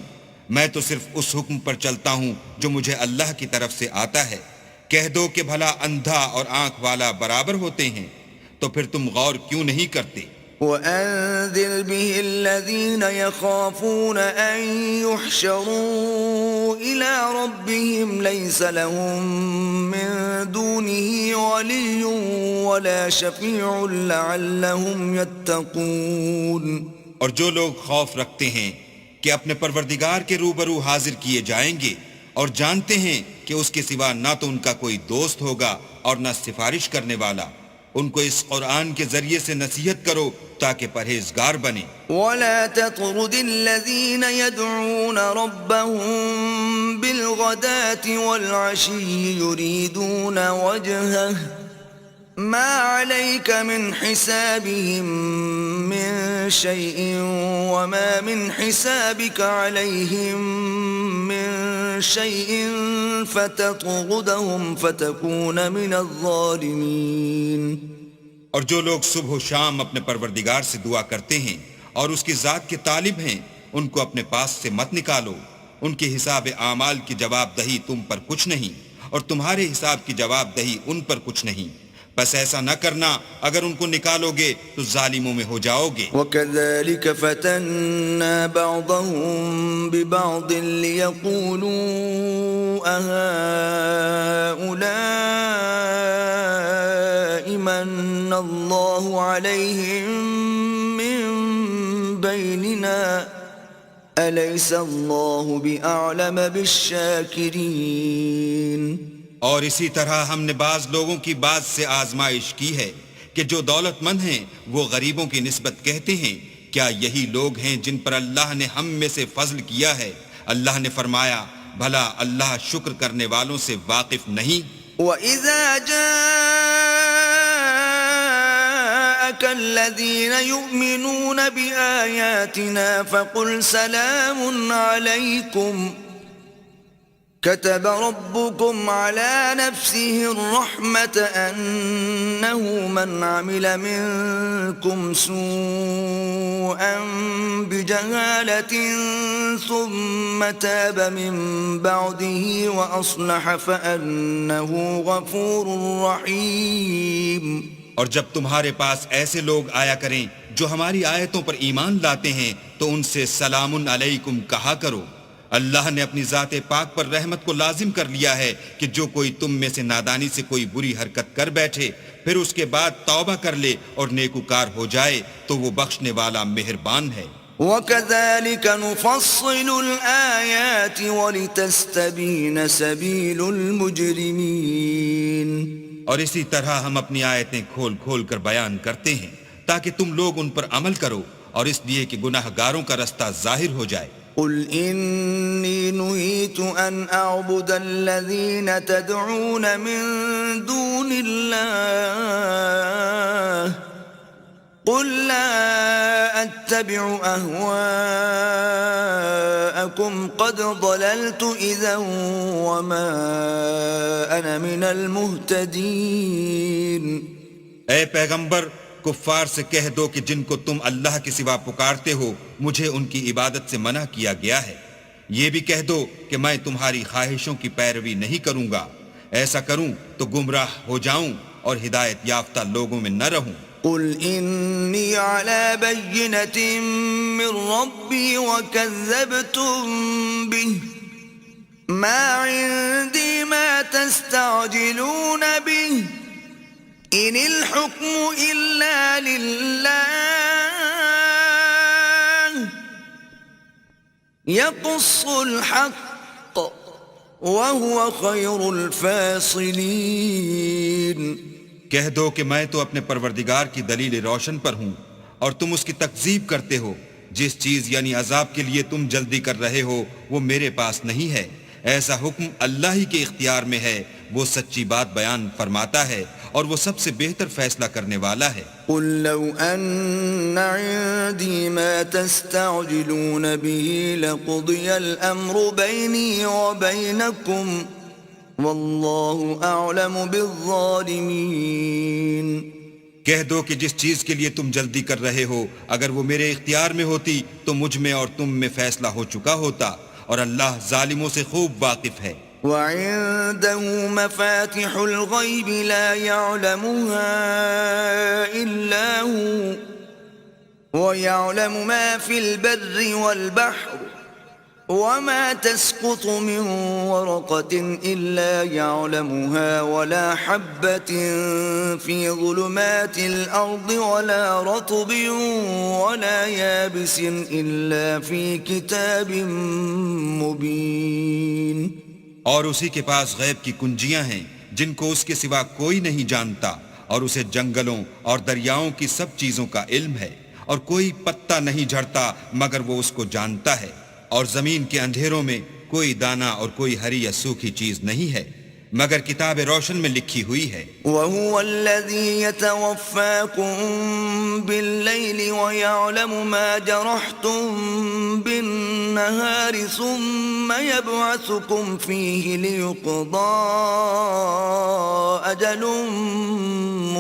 S2: میں تو صرف اس حکم پر چلتا ہوں جو مجھے اللہ کی طرف سے آتا ہے۔ کہہ دو کہ بھلا اندھا اور آنکھ والا برابر ہوتے ہیں، تو پھر تم غور کیوں نہیں کرتے؟
S1: وَأَنذِرْ بِهِ الَّذِينَ يَخَافُونَ أَن يُحْشَرُوا إِلَىٰ رَبِّهِمْ لَيْسَ لَهُم مِّن دُونِهِ وَلِيٌّ وَلَا شَفِيعٌ لَّعَلَّهُمْ يَتَّقُونَ۔
S2: اور جو لوگ خوف رکھتے ہیں کہ اپنے پروردگار کے روبرو حاضر کیے جائیں گے اور جانتے ہیں کہ اس کے سوا نہ تو ان کا کوئی دوست ہوگا اور نہ سفارش کرنے والا، ان کو اس قرآن کے ذریعے سے نصیحت کرو تاکہ پرہیزگار بنے۔
S1: وَلَا تَطْرُدِ الَّذِينَ يَدْعُونَ رَبَّهُم بِالْغَدَاةِ وَالْعَشِيِّ يُرِيدُونَ وَجْهَهُ مَا عَلَيْكَ مِنْ حِسَابِهِم مِّن شَيْءٍ وَمَا مِنْ حِسَابِكَ عَلَيْهِم مِّن شَيْءٍ فَتَطْرُدَهُمْ فَتَكُونَ مِنَ الظَّالِمِينَ۔
S2: اور جو لوگ صبح و شام اپنے پروردگار سے دعا کرتے ہیں اور اس کی ذات کے طالب ہیں، ان کو اپنے پاس سے مت نکالو۔ ان کے حساب اعمال کی جواب دہی تم پر کچھ نہیں، اور تمہارے حساب کی جواب دہی ان پر کچھ نہیں۔ بس ایسا نہ کرنا، اگر ان کو نکالو گے تو ظالموں میں ہو جاؤ گے۔
S1: وَكَذَلِكَ فَتَنَّا بَعْضَهُم بِبَعْضٍ لِيَقُولُوا أَهَٰؤُلَاءِ مَنَّ اللَّهُ عَلَيْهِم مِّن بَيْنِنَا أَلَيْسَ اللَّهُ بِأَعْلَمَ بِالشَّاكِرِينَ۔
S2: اور اسی طرح ہم نے بعض لوگوں کی بعض سے آزمائش کی ہے کہ جو دولت مند ہیں وہ غریبوں کی نسبت کہتے ہیں کیا یہی لوگ ہیں جن پر اللہ نے ہم میں سے فضل کیا ہے؟ اللہ نے فرمایا بھلا اللہ شکر کرنے والوں سے واقف نہیں؟
S1: وَإِذَا جَاءَكَ الَّذِينَ يُؤْمِنُونَ بِآيَاتِنَا فَقُلْ سَلَامٌ عَلَيْكُمْ كتب ربكم على نفسه الرحمة أنه من عمل منكم سوءا بجهالة ثم تاب من بعده وأصلح فأنه غفور رحيم.
S2: اور جب تمہارے پاس ایسے لوگ آیا کریں جو ہماری آیتوں پر ایمان لاتے ہیں تو ان سے سلام علیکم کہا کرو. اللہ نے اپنی ذات پاک پر رحمت کو لازم کر لیا ہے کہ جو کوئی تم میں سے نادانی سے کوئی بری حرکت کر بیٹھے پھر اس کے بعد توبہ کر لے اور نیکوکار ہو جائے تو وہ بخشنے والا مہربان ہے.
S1: وَكَذَلِكَ نُفَصِّلُ الْآيَاتِ وَلِتَسْتَبِينَ سَبِيلُ الْمُجْرِمِينَ.
S2: اور اسی طرح ہم اپنی آیتیں کھول کھول کر بیان کرتے ہیں تاکہ تم لوگ ان پر عمل کرو اور اس لیے کہ گناہ گاروں کا رستہ ظاہر ہو جائے.
S1: قل إني نهيت أن أعبد الذين تدعون من دون الله قل لا أتبع أهواءكم قد ضللت إذا وما أنا من المهتدين.
S2: اے پیغمبر کفار سے کہہ دو کہ جن کو تم اللہ کے سوا پکارتے ہو مجھے ان کی عبادت سے منع کیا گیا ہے. یہ بھی کہہ دو کہ میں تمہاری خواہشوں کی پیروی نہیں کروں گا. ایسا کروں تو گمراہ ہو جاؤں اور ہدایت یافتہ لوگوں میں نہ رہوں.
S1: قل إني على بينة من ربي وكذبتم به ما عندي ما تستعجلون به إن الحكم إلا لله يقص الحق وهو خير الفاصلين.
S2: کہہ دو کہ میں تو اپنے پروردگار کی دلیل روشن پر ہوں اور تم اس کی تکذیب کرتے ہو. جس چیز یعنی عذاب کے لیے تم جلدی کر رہے ہو وہ میرے پاس نہیں ہے. ایسا حکم اللہ ہی کے اختیار میں ہے. وہ سچی بات بیان فرماتا ہے اور وہ سب سے بہتر فیصلہ کرنے والا ہے.
S1: قل لو أن عندي ما تستعجلون به لقضي الأمر بيني وبينكم والله أعلم بالظالمين.
S2: کہہ دو کہ جس چیز کے لیے تم جلدی کر رہے ہو اگر وہ میرے اختیار میں ہوتی تو مجھ میں اور تم میں فیصلہ ہو چکا ہوتا اور اللہ ظالموں سے خوب واقف ہے.
S1: وعنده مفاتح الغيب لا يعلمها إلا هو ويعلم ما في البر والبحر وما تسقط من ورقة إلا يعلمها ولا حبة في ظلمات الأرض ولا رطب ولا يابس إلا في كتاب مبين.
S2: اور اسی کے پاس غیب کی کنجیاں ہیں جن کو اس کے سوا کوئی نہیں جانتا اور اسے جنگلوں اور دریاؤں کی سب چیزوں کا علم ہے اور کوئی پتا نہیں جھڑتا مگر وہ اس کو جانتا ہے اور زمین کے اندھیروں میں کوئی دانہ اور کوئی ہری یا سوکھی چیز نہیں ہے مگر کتاب روشن میں لکھی ہوئی ہے.
S1: وَهُوَ الَّذِي يَتَوَفَّاكُم بِاللَّيْلِ وَيَعْلَمُ مَا جَرَحْتُم بِالنَّهَارِ ثُمَّ يَبْعَثُكُمْ فِيهِ لِيُقْضَىٰ أَجَلٌ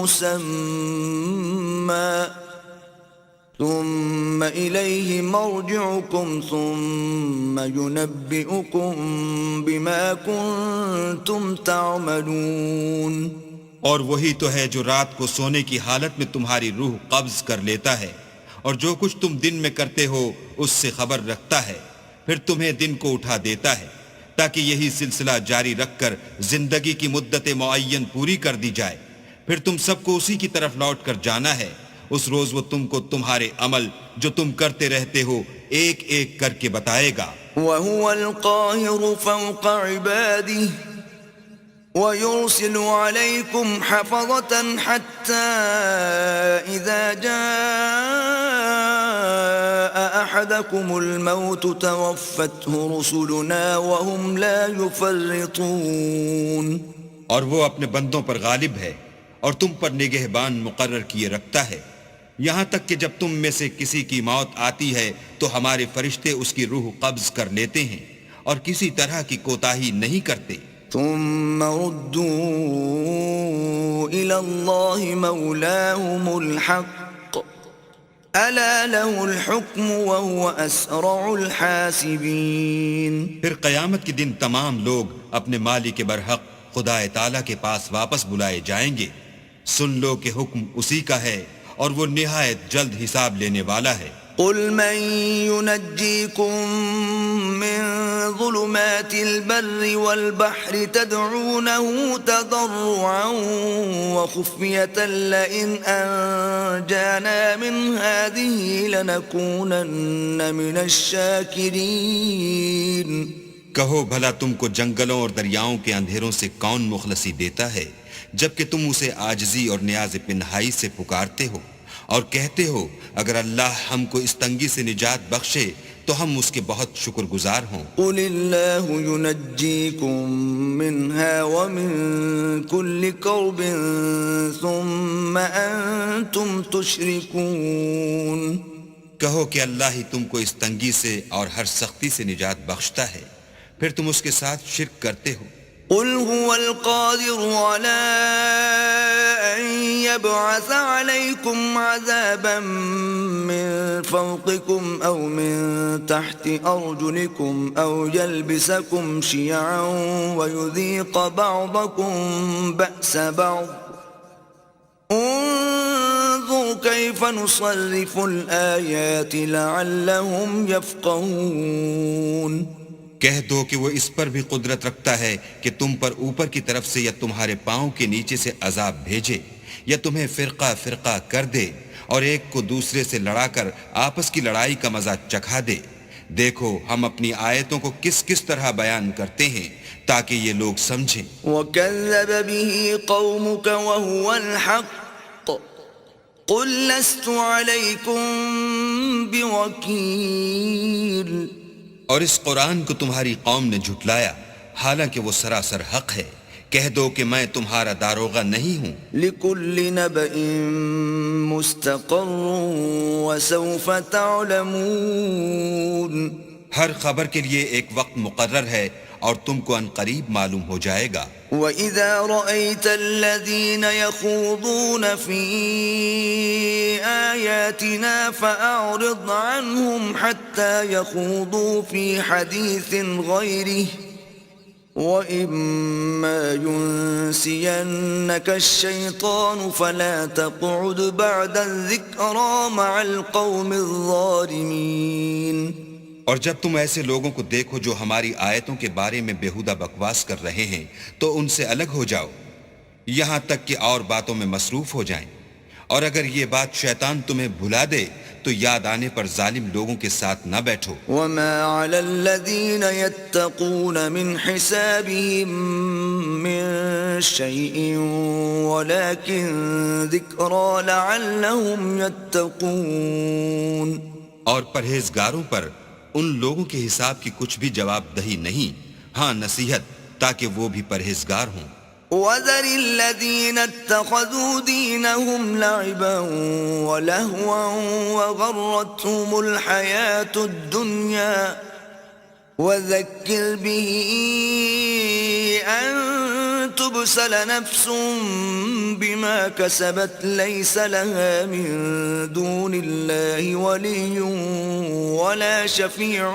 S1: مُّسَمًّى ثم إليه مرجعكم ثم ينبئكم بما كنتم تعملون.
S2: اور وہی تو ہے جو رات کو سونے کی حالت میں تمہاری روح قبض کر لیتا ہے اور جو کچھ تم دن میں کرتے ہو اس سے خبر رکھتا ہے پھر تمہیں دن کو اٹھا دیتا ہے تاکہ یہی سلسلہ جاری رکھ کر زندگی کی مدت معین پوری کر دی جائے. پھر تم سب کو اسی کی طرف لوٹ کر جانا ہے. اس روز وہ تم کو تمہارے عمل جو تم کرتے رہتے ہو ایک ایک کر کے بتائے گا.
S1: وَهُوَ الْقَاهِرُ فَوْقَ عِبَادِهِ وَيُرْسِلُ عَلَيْكُمْ حَفَظَةً حَتَّى إِذَا جَاءَ أَحَدَكُمُ الْمَوْتُ تَوَفَّتْهُ رُسُلُنَا وَهُمْ لَا يُفَرِّطُونَ.
S2: اور وہ اپنے بندوں پر غالب ہے اور تم پر نگہبان مقرر کیے رکھتا ہے یہاں تک کہ جب تم میں سے کسی کی موت آتی ہے تو ہمارے فرشتے اس کی روح قبض کر لیتے ہیں اور کسی طرح کی کوتاہی نہیں کرتے.
S1: ثم ردوا إلى الله مولاهم الحق ألا له الحكم وهو أسرع الحاسبين.
S2: پھر قیامت کے دن تمام لوگ اپنے مالک برحق خدا تعالیٰ کے پاس واپس بلائے جائیں گے. سن لو کہ حکم اسی کا ہے اور وہ نہایت جلد حساب لینے والا ہے.
S1: قل من ينجيكم من ظلمات البر والبحر تدعونه تضرعا وخفية لئن أنجانا من هذه لنكونن من الشاكرين.
S2: کہو بھلا تم کو جنگلوں اور دریاؤں کے اندھیروں سے کون مخلصی دیتا ہے جبکہ تم اسے عاجزی اور نیاز پنہائی سے پکارتے ہو اور کہتے ہو اگر اللہ ہم کو اس تنگی سے نجات بخشے تو ہم اس کے بہت شکر گزار ہوں.
S1: قل اللہ ينجيكم منها ومن كل كرب ثم أنتم تشركون.
S2: کہو کہ اللہ ہی تم کو اس تنگی سے اور ہر سختی سے نجات بخشتا ہے پھر تم اس کے ساتھ شرک کرتے ہو.
S1: قل هو القادر على أن يبعث عليكم عذابا من فوقكم أو من تحت أرجلكم أو يلبسكم شيعا ويذيق بعضكم بأس بعض انظر كيف نصرف الآيات لعلهم يفقهون.
S2: کہہ دو کہ وہ اس پر بھی قدرت رکھتا ہے کہ تم پر اوپر کی طرف سے یا تمہارے پاؤں کے نیچے سے عذاب بھیجے یا تمہیں فرقہ فرقہ کر دے اور ایک کو دوسرے سے لڑا کر آپس کی لڑائی کا مزہ چکھا دے. دیکھو ہم اپنی آیتوں کو کس کس طرح بیان کرتے ہیں تاکہ یہ لوگ سمجھیں.
S1: وَكَذَّبَ بِهِ قَوْمُكَ وَهُوَ الْحَقُّ قُلْ لَسْتُ عَلَيْكُمْ بِوَكِيلٍ.
S2: اور اس قرآن کو تمہاری قوم نے جھٹلایا حالانکہ وہ سراسر حق ہے. کہہ دو کہ میں تمہارا داروغہ نہیں ہوں.
S1: لِكُلِّ نَبَإٍ مُسْتَقَرٌّ وَسَوْفَ تَعْلَمُونَ.
S2: ہر خبر کے لیے ایک وقت مقرر ہے اور تم کو ان قریب معلوم ہو جائے گا.
S1: وَإِذَا رَأَيْتَ الَّذِينَ يَخُوضُونَ فِي آيَاتِنَا فَأَعْرِضْ عَنْهُمْ حَتَّى يَخُوضُوا فِي حَدِيثٍ غَيْرِهِ وَإِمَّا يُنْسِيَنَّكَ الشَّيْطَانُ فَلَا تَقْعُدْ بَعْدَ الذِّكْرَى مَعَ الْقَوْمِ الظَّالِمِينَ.
S2: اور جب تم ایسے لوگوں کو دیکھو جو ہماری آیتوں کے بارے میں بیہودہ بکواس کر رہے ہیں تو ان سے الگ ہو جاؤ یہاں تک کہ اور باتوں میں مصروف ہو جائیں. اور اگر یہ بات شیطان تمہیں بھلا دے تو یاد آنے پر ظالم لوگوں کے ساتھ نہ بیٹھو.
S1: وَمَا عَلَى الَّذِينَ يَتَّقُونَ مِنْ حِسَابِهِمْ مِنْ شَيْءٍ وَلَكِنْ ذِكْرَى لَعَلَّهُمْ يَتَّقُونَ.
S2: اور پرہیزگاروں پر ان لوگوں کے حساب کی کچھ بھی جواب دہی نہیں، ہاں نصیحت تاکہ وہ بھی پرہیزگار ہوں.
S1: وَذَرِ الَّذِينَ اتَّخَذُوا دِينَهُمْ لَعِبًا وَلَهْوًا وَغَرَّتْهُمُ الْحَيَاةُ الدُّنْيَا وَذَكِّرْ بِهِ أَن تُبْسَلَ نَفْسٌ بِمَا كَسَبَتْ لَيْسَ لَهَا مِن دُونِ اللَّهِ وَلِيٌّ وَلَا شَفِيعٌ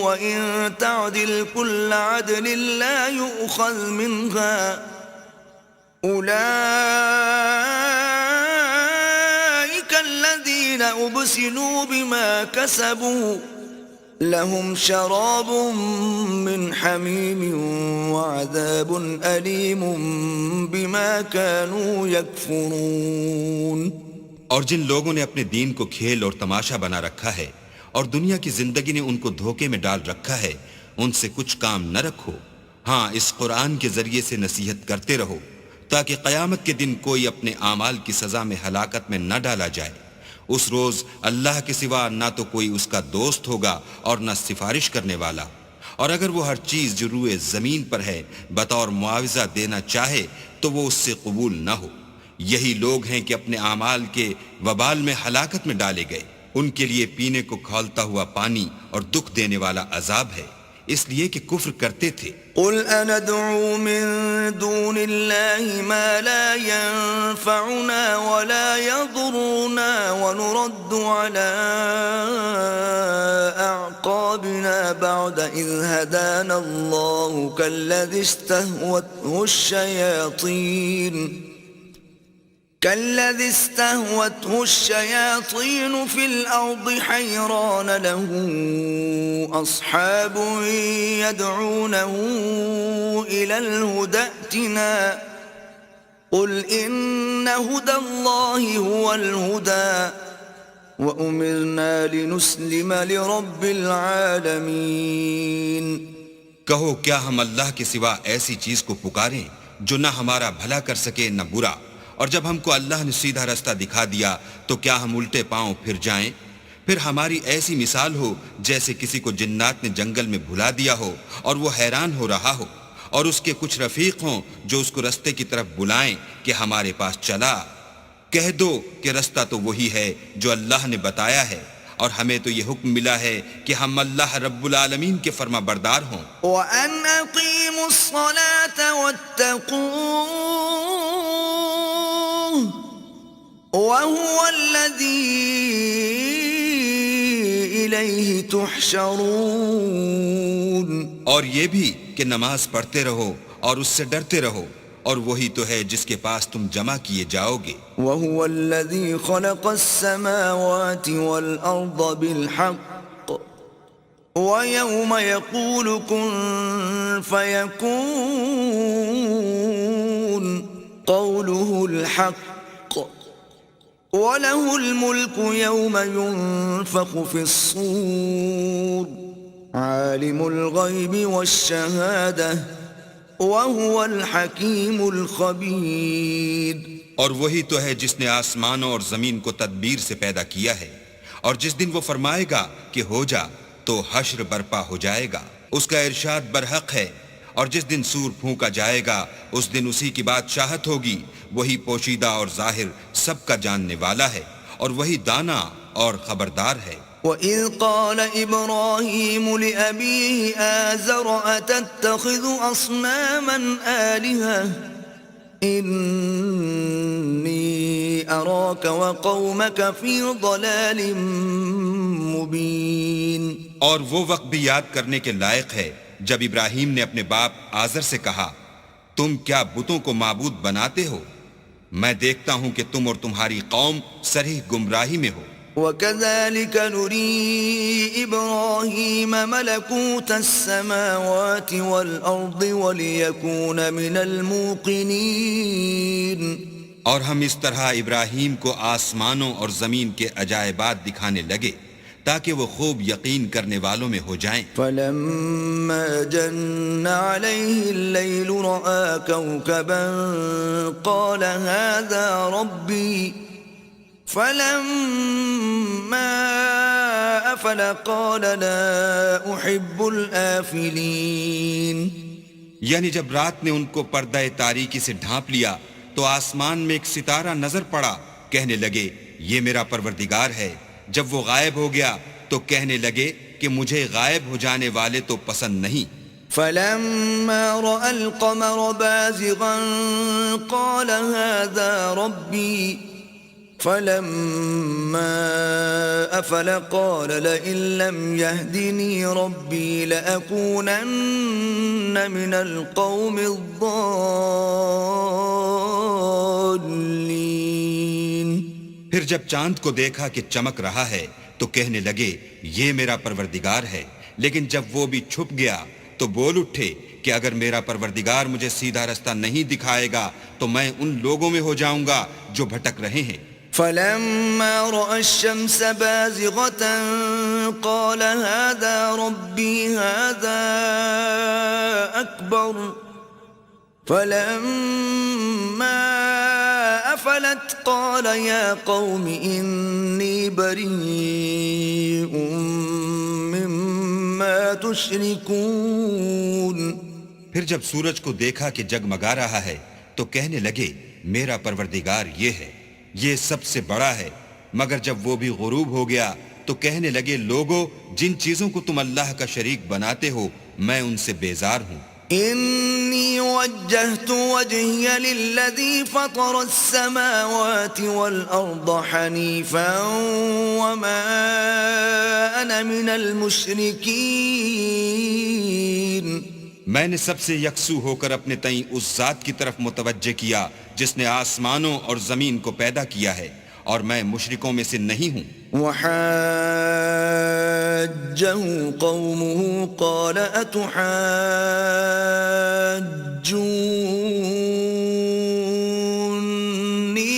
S1: وَإِن تَعْدِلْ كُلَّ عَدْلٍ لَّا يُؤْخَذْ مِنْهَا أُولَئِكَ الَّذِينَ أُبْسِلُوا بِمَا كَسَبُوا لهم شراب من حميم وعذاب أليم بما كانوا يكفرون.
S2: اور جن لوگوں نے اپنے دین کو کھیل اور تماشا بنا رکھا ہے اور دنیا کی زندگی نے ان کو دھوکے میں ڈال رکھا ہے ان سے کچھ کام نہ رکھو. ہاں اس قرآن کے ذریعے سے نصیحت کرتے رہو تاکہ قیامت کے دن کوئی اپنے اعمال کی سزا میں ہلاکت میں نہ ڈالا جائے. اس روز اللہ کے سوا نہ تو کوئی اس کا دوست ہوگا اور نہ سفارش کرنے والا. اور اگر وہ ہر چیز جو روئے زمین پر ہے بطور معاوضہ دینا چاہے تو وہ اس سے قبول نہ ہو. یہی لوگ ہیں کہ اپنے اعمال کے وبال میں ہلاکت میں ڈالے گئے. ان کے لیے پینے کو کھولتا ہوا پانی اور دکھ دینے والا عذاب ہے. اس لیے کہ کفر کرتے تھے.
S1: قل أندعو من دون الله ما لا ينفعنا ولا يضرنا ونرد على أعقابنا بعد إذ هدانا الله كالذي استهوته الشياطين في الأرض حيران له أصحاب يدعونه إلى الهدى ائتنا قل إن هدى الله هو الهدى وأمرنا لنسلم لرب العالمين.
S2: کہو کیا ہم اللہ کے سوا ایسی چیز کو پکاریں جو نہ ہمارا بھلا کر سکے نہ برا، اور جب ہم کو اللہ نے سیدھا رستہ دکھا دیا تو کیا ہم الٹے پاؤں پھر جائیں؟ پھر ہماری ایسی مثال ہو جیسے کسی کو جنات نے جنگل میں بھلا دیا ہو اور وہ حیران ہو رہا ہو، اور اس کے کچھ رفیق ہوں جو اس کو رستے کی طرف بلائیں کہ ہمارے پاس چلا. کہہ دو کہ رستہ تو وہی ہے جو اللہ نے بتایا ہے، اور ہمیں تو یہ حکم ملا ہے کہ ہم اللہ رب العالمین کے فرما بردار ہوں.
S1: وَأَنْ أَقِيمُوا الصَّلَاةَ وَاتَّقُوهُ وَهُوَ الَّذِي إِلَيْهِ تُحْشَرُونَ.
S2: اور یہ بھی کہ نماز پڑھتے رہو اور اس سے ڈرتے رہو، اور وہی تو ہے جس کے پاس تم جمع کیے جاؤ گے.
S1: وَهُوَ الَّذِي خَلَقَ السَّمَاوَاتِ وَالْأَرْضَ بِالْحَقِّ وَيَوْمَ يَقُولُ كُن فَيَكُونُ قَوْلُهُ الْحَقُّ وَلَهُ الْمُلْكُ يَوْمَ يُنفَخُ فِي الصُّورِ عَالِمُ الْغَيْبِ وَالشَّهَادَةِ وَهُوَ الْحَكِيمُ الْخَبِيرُ.
S2: اور وہی تو ہے جس نے آسمانوں اور زمین کو تدبیر سے پیدا کیا ہے، اور جس دن وہ فرمائے گا کہ ہو جا تو حشر برپا ہو جائے گا. اس کا ارشاد برحق ہے، اور جس دن سور پھونکا جائے گا اس دن اسی کی بادشاہت ہوگی. وہی پوشیدہ اور ظاہر سب کا جاننے والا ہے، اور وہی دانا اور خبردار ہے.
S1: وَإِذْ قَالَ إِبْرَاهِيمُ لِأَبِيهِ آزَرَ أَتَتَّخِذُ أَصْنَامًا آلِهَةً إِنِّي أَرَاكَ وَقَوْمَكَ فِي ضَلَالٍ مُبِينٍ.
S2: اور وہ وقت بھی یاد کرنے کے لائق ہے جب ابراہیم نے اپنے باپ آزر سے کہا، تم کیا بتوں کو معبود بناتے ہو؟ میں دیکھتا ہوں کہ تم اور تمہاری قوم صریح گمراہی میں ہو.
S1: وَكَذَلِكَ نُرِي إِبْرَاهِيمَ مَلَكُوتَ السَّمَاوَاتِ وَالْأَرْضِ وَلِيَكُونَ مِنَ الْمُوقِنِينَ.
S2: اور ہم اس طرح ابراہیم کو آسمانوں اور زمین کے عجائبات دکھانے لگے تاکہ وہ خوب یقین کرنے والوں میں ہو جائیں.
S1: فَلَمَّا جَنَّ عَلَيْهِ اللَّيْلُ رَأَى كَوْكَبًا قَالَ هَذَا رَبِّي فَلَمَّا أَفَلَ قَالَ لَا أُحِبُّ الْآفِلِينَ.
S2: یعنی جب رات نے ان کو پردہ تاریکی سے ڈھانپ لیا تو آسمان میں ایک ستارہ نظر پڑا. کہنے لگے یہ میرا پروردگار ہے. جب وہ غائب ہو گیا تو کہنے لگے کہ مجھے غائب ہو جانے والے تو پسند نہیں.
S1: فَلَمَّا رَأَى الْقَمَرَ بَازِغًا قَالَ هَذَا رَبِّي فَلَمَّا أَفَلَ قَالَ لَئِن لَّمْ يَهْدِنِي رَبِّي لَأَكُونَنَّ مِنَ الْقَوْمِ الضَّالِّينَ.
S2: پھر جب چاند کو دیکھا کہ چمک رہا ہے تو کہنے لگے یہ میرا پروردگار ہے. لیکن جب وہ بھی چھپ گیا تو بول اٹھے کہ اگر میرا پروردگار مجھے سیدھا رستہ نہیں دکھائے گا تو میں ان لوگوں میں ہو جاؤں گا جو بھٹک رہے ہیں.
S1: فَلَمَّا رَأَى الشَّمْسَ بَازِغَةً قَالَ هَذَا رَبِّي هَذَا أَكْبَرُ فَلَمَّا أَفَلَتْ قَالَ يَا قَوْمِ إِنِّي بَرِيءٌ مِّمَّا تُشْرِكُونَ.
S2: پھر جب سورج کو دیکھا کہ جگمگا رہا ہے تو کہنے لگے میرا پروردگار یہ ہے، یہ سب سے بڑا ہے. مگر جب وہ بھی غروب ہو گیا تو کہنے لگے لوگو جن چیزوں کو تم اللہ کا شریک بناتے ہو میں ان سے بیزار ہوں۔
S1: إني وجهت وجهي للذي فطر السماوات والأرض حنيفا وما أنا من المشركين۔
S2: میں نے سب سے یکسو ہو کر اپنے تئیں اس ذات کی طرف متوجہ کیا جس نے آسمانوں اور زمین کو پیدا کیا ہے، اور میں مشرکوں میں سے نہیں ہوں۔
S1: وحاجه قومه قال أتحاجوني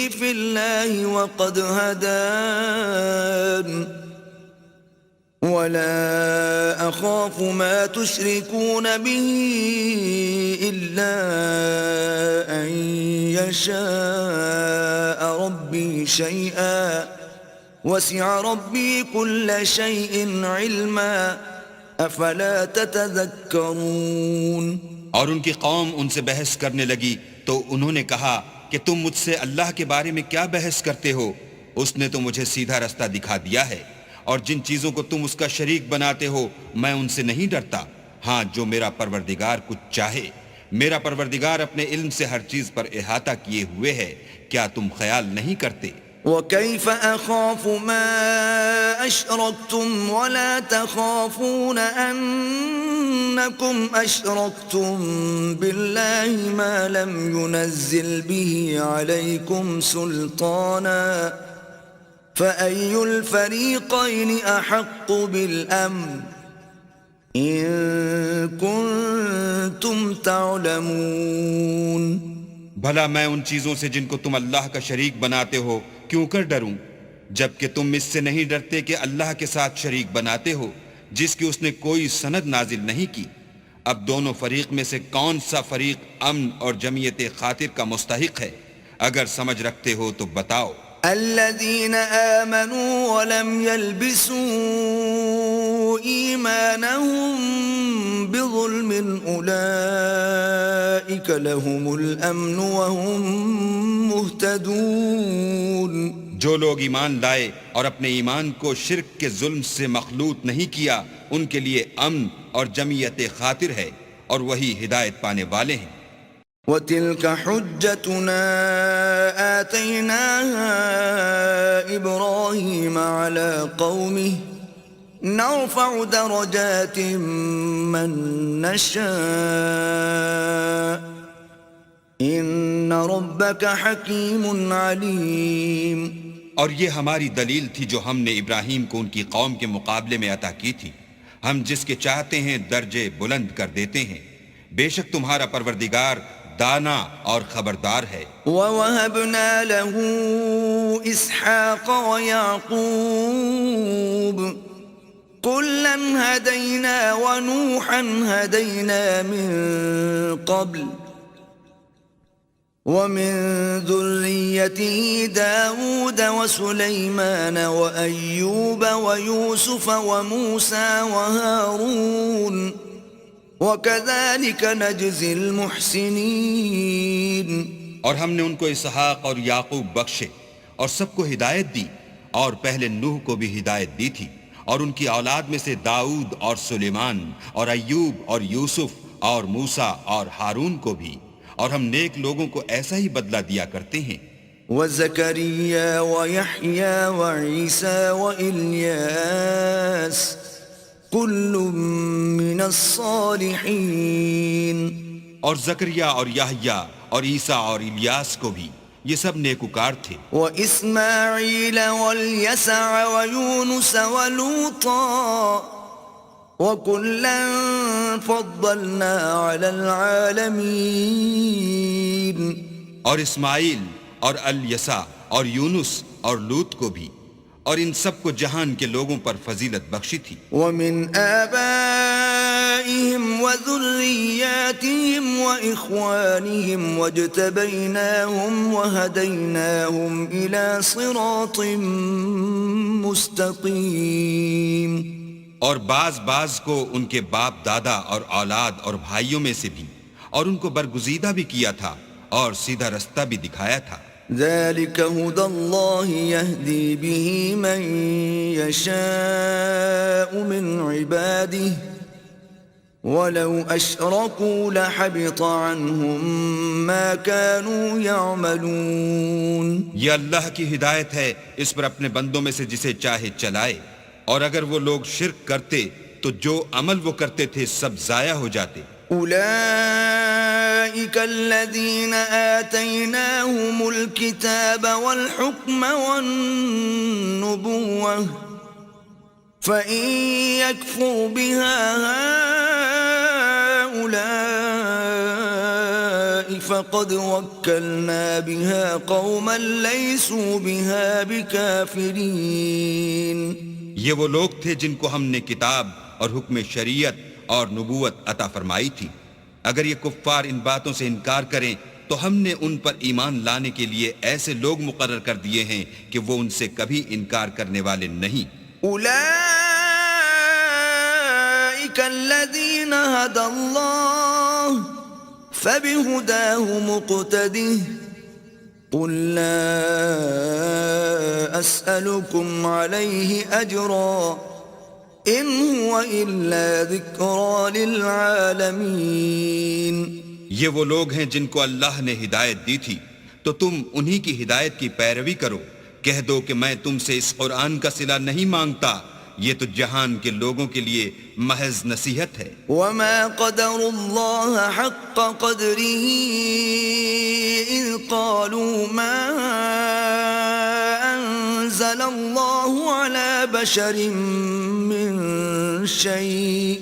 S1: في الله وقد هدان ولا أخاف ما تشركون به إلا أن يشاء ربي شيئا وسع ربي كل شيء علما افلا تتذكرون۔
S2: اور ان کی قوم ان سے بحث کرنے لگی تو انہوں نے کہا کہ تم مجھ سے اللہ کے بارے میں کیا بحث کرتے ہو؟ اس نے تو مجھے سیدھا رستہ دکھا دیا ہے، اور جن چیزوں کو تم اس کا شریک بناتے ہو میں ان سے نہیں ڈرتا۔ ہاں، جو میرا پروردگار کچھ چاہے، میرا پروردگار اپنے علم سے ہر چیز پر احاطہ کیے ہوئے ہے، کیا تم خیال نہیں کرتے؟
S1: وكيف أخاف ما أشركتم ولا تخافون أنكم أشركتم بالله ما لم ينزل به عليكم سلطانا فأي الفريقين أحق بالأمن إن كنتم تعلمون۔
S2: بھلا میں ان چیزوں سے جن کو تم اللہ کا شریک بناتے ہو کیوں کر ڈروں، جبکہ تم اس سے نہیں ڈرتے کہ اللہ کے ساتھ شریک بناتے ہو جس کی اس نے کوئی سند نازل نہیں کی۔ اب دونوں فریق میں سے کون سا فریق امن اور جمعیت خاطر کا مستحق ہے؟ اگر سمجھ رکھتے ہو تو بتاؤ۔
S1: الذين آمنوا ولم يلبسوا إيمانهم بظلم أولئك لهم الأمن وهم مهتدون۔
S2: جو لوگ ایمان لائے اور اپنے ایمان کو شرک کے ظلم سے مخلوط نہیں کیا، ان کے لیے امن اور جمعیت خاطر ہے، اور وہی ہدایت پانے والے ہیں۔
S1: وَتِلْكَ حُجَّتُنَا آتَيْنَاهَا إِبْرَاهِيمَ عَلَى قَوْمِهِ نَرْفَعُ دَرَجَاتٍ مَّن نَّشَاءُ إِنَّ رَبَّكَ حَكِيمٌ عَلِيمٌ۔
S2: اور یہ ہماری دلیل تھی جو ہم نے ابراہیم کو ان کی قوم کے مقابلے میں عطا کی تھی، ہم جس کے چاہتے ہیں درجے بلند کر دیتے ہیں، بے شک تمہارا پروردگار دانا اور خبردار ہے۔
S1: وَوَهَبْنَا لَهُ إِسْحَاقَ وَيَعْقُوبَ كُلًّا هَدَيْنَا وَنُوحًا هَدَيْنَا مِن قَبْلُ وَمِن ذُرِّيَّتِهِ دَاوُودَ وَسُلَيْمَانَ وَأَيُّوبَ وَيُوسُفَ وَمُوسَى وَهَارُونَ وَكَذَلِكَ نَجْزِي الْمُحْسِنِينَ۔
S2: اور ہم نے ان کو اسحاق اور یعقوب بخشے اور سب کو ہدایت دی، اور پہلے نوح کو بھی ہدایت دی تھی، اور ان کی اولاد میں سے داؤد اور سلیمان اور ایوب اور یوسف اور موسیٰ اور ہارون کو بھی، اور ہم نیک لوگوں کو ایسا ہی بدلہ دیا کرتے ہیں۔
S1: وَزَكَرِيَّا وَيَحْيَا وَعِيسَى وَإِلْيَاسَ كُلٌّ مِّنَ الصَّالِحِينَ۔
S2: اور زکریا اور یحییٰ اور عیسیٰ اور الیاس کو بھی، یہ سب نیکوکار تھے۔
S1: وَإِسْمَاعِيلَ وَالْيَسَعَ وَيُونُسَ وَلُوطًا وَكُلًّا فَضَّلْنَا عَلَى الْعَالَمِينَ۔
S2: اور اسماعیل اور الیسع اور یونس اور لوط کو بھی، اور ان سب کو جہان کے لوگوں پر فضیلت بخشی تھی۔
S1: وَمِنْ آبَائِهِمْ وَذُرِّيَّاتِهِمْ وَإِخْوَانِهِمْ وَاجْتَبَيْنَاهُمْ وَهَدَيْنَاهُمْ إِلَى صِرَاطٍ مُسْتَقِيمٍ۔
S2: اور بعض کو ان کے باپ دادا اور اولاد اور بھائیوں میں سے بھی، اور ان کو برگزیدہ بھی کیا تھا اور سیدھا رستہ بھی دکھایا تھا۔
S1: ذَلِكَ هُدَى اللَّهِ يَهْدِي بِهِ مَن يَشَاءُ مِنْ عِبَادِهِ وَلَوْ أَشْرَكُوا لَحَبِطَ عَنْهُمْ مَا كَانُوا يَعْمَلُونَ.
S2: یہ اللہ کی ہدایت ہے، اس پر اپنے بندوں میں سے جسے چاہے چلائے، اور اگر وہ لوگ شرک کرتے تو جو عمل وہ کرتے تھے سب ضائع ہو جاتے.
S1: أولئك الذين آتيناهم الكتاب والحكم والنبوة فإن يكفر بها هؤلاء فقد وكلنا بها قوما ليسوا بها بكافرين.
S2: یہ وہ لوگ تھے جن کو ہم نے کتاب اور حکم شریعت اور نبوت عطا فرمائی تھی. اگر یہ کفار ان باتوں سے انکار کریں تو ہم نے ان پر ایمان لانے کے لیے ایسے لوگ مقرر کر دیے ہیں کہ وہ ان سے کبھی انکار کرنے والے نہیں.
S1: اولئک الذین ھدی اللہ فبہداہ مقتدہ قل لا اسألکم علیہ اجرا ان هو الا ذکرى للعالمین.
S2: یہ وہ لوگ ہیں جن کو اللہ نے ہدایت دی تھی تو تم انہی کی ہدایت کی پیروی کرو. کہہ دو کہ میں تم سے اس قرآن کا صلہ نہیں مانگتا، یہ تو جہان کے لوگوں کے لیے محض نصیحت ہے.
S1: وما قدر اللہ حق قدره اذ قالوا ما انزل اللہ على بشر من شيء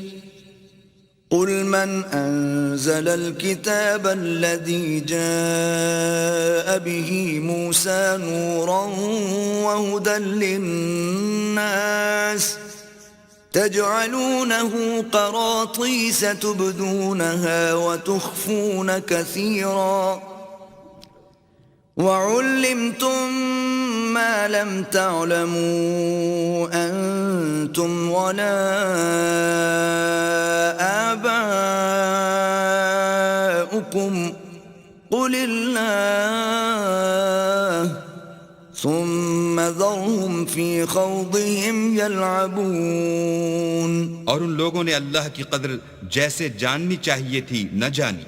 S1: قل من انزل الكتاب الذي جاء به موسى نورا وهدى للناس تجعلونه قراطيس تبدونها وتخفون كثيرا وعلمتم ما لم تعلموا أنتم ولا آباؤكم قل الله ثم ذرهم في خوضهم يلعبون.
S2: اور ان لوگوں نے اللہ کی قدر جیسے جاننی چاہیے تھی نہ جانی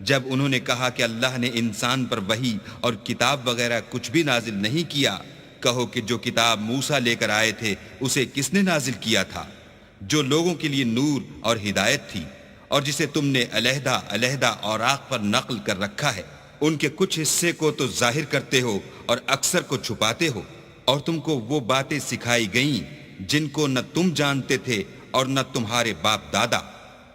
S2: جب انہوں نے کہا کہ اللہ نے انسان پر وحی اور کتاب وغیرہ کچھ بھی نازل نہیں کیا. کہو کہ جو کتاب موسیٰ لے کر آئے تھے اسے کس نے نازل کیا تھا؟ جو لوگوں کے لیے نور اور ہدایت تھی، اور جسے تم نے علیحدہ علیحدہ اوراق پر نقل کر رکھا ہے. ان کے کچھ حصے کو تو ظاہر کرتے ہو اور اکثر کو چھپاتے ہو. اور تم کو وہ باتیں سکھائی گئیں جن کو نہ تم جانتے تھے اور نہ تمہارے باپ دادا.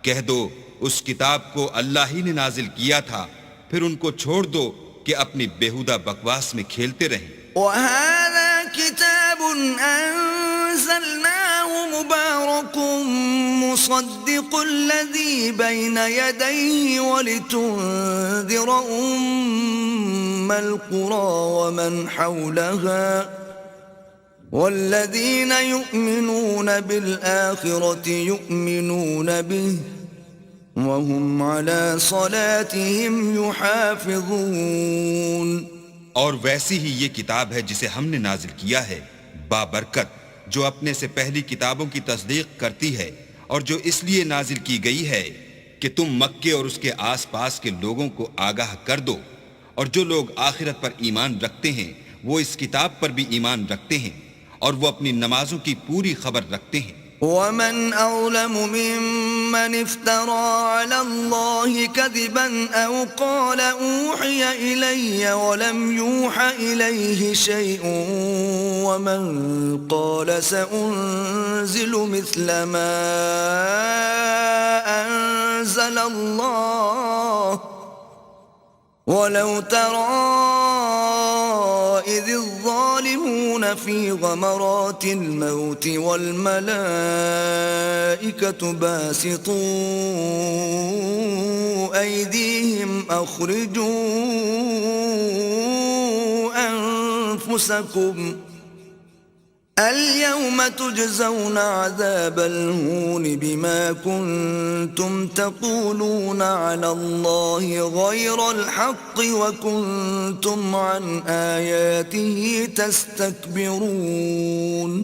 S2: کہہ دو اس کتاب کو اللہ ہی نے نازل کیا تھا، پھر ان کو چھوڑ دو کہ اپنی بیہودہ بکواس میں کھیلتے رہیں.
S1: وَهَذَا كِتَابٌ أَنزَلْنَاهُ مُبَارَكٌ مُصَدِّقُ الَّذِي بَيْنَ يَدَيْهِ وَلِتُنذِرَ أُمَّ الْقُرَى وَمَنْ حَوْلَهَا وَالَّذِينَ يُؤْمِنُونَ بِالْآخِرَةِ يُؤْمِنُونَ بِهِ وَهُمْ عَلَى صَلَاتِهِمْ يُحَافِظُونَ.
S2: اور ویسی ہی یہ کتاب ہے جسے ہم نے نازل کیا ہے بابرکت، جو اپنے سے پہلی کتابوں کی تصدیق کرتی ہے، اور جو اس لیے نازل کی گئی ہے کہ تم مکے اور اس کے آس پاس کے لوگوں کو آگاہ کر دو. اور جو لوگ آخرت پر ایمان رکھتے ہیں وہ اس کتاب پر بھی ایمان رکھتے ہیں، اور وہ اپنی نمازوں کی پوری خبر رکھتے ہیں.
S1: وَمَنْ أَظْلَمُ مِمَّنِ افْتَرَى عَلَى اللَّهِ كَذِبًا أَوْ قَالَ أُوحِيَ إِلَيَّ وَلَمْ يُوحَ إِلَيْهِ شَيْءٌ وَمَنْ قَالَ سَأُنْزِلُ مِثْلَ مَا أَنزَلَ اللَّهُ وَلَوْ تَرَى إِذِ الظَّالِمُونَ فِي غَمَرَاتِ الْمَوْتِ وَالْمَلَائِكَةُ بَاسِطُو أَيْدِيهِمْ أَخْرِجُوا أَنفُسَكُمْ الْيَوْمَ تُجْزَوْنَ عَذَابَ الْهُونِ بِمَا كُنْتُمْ تَقُولُونَ عَلَى اللَّهِ غَيْرَ الْحَقِّ وَكُنْتُمْ عَنْ آيَاتِهِ تَسْتَكْبِرُونَ.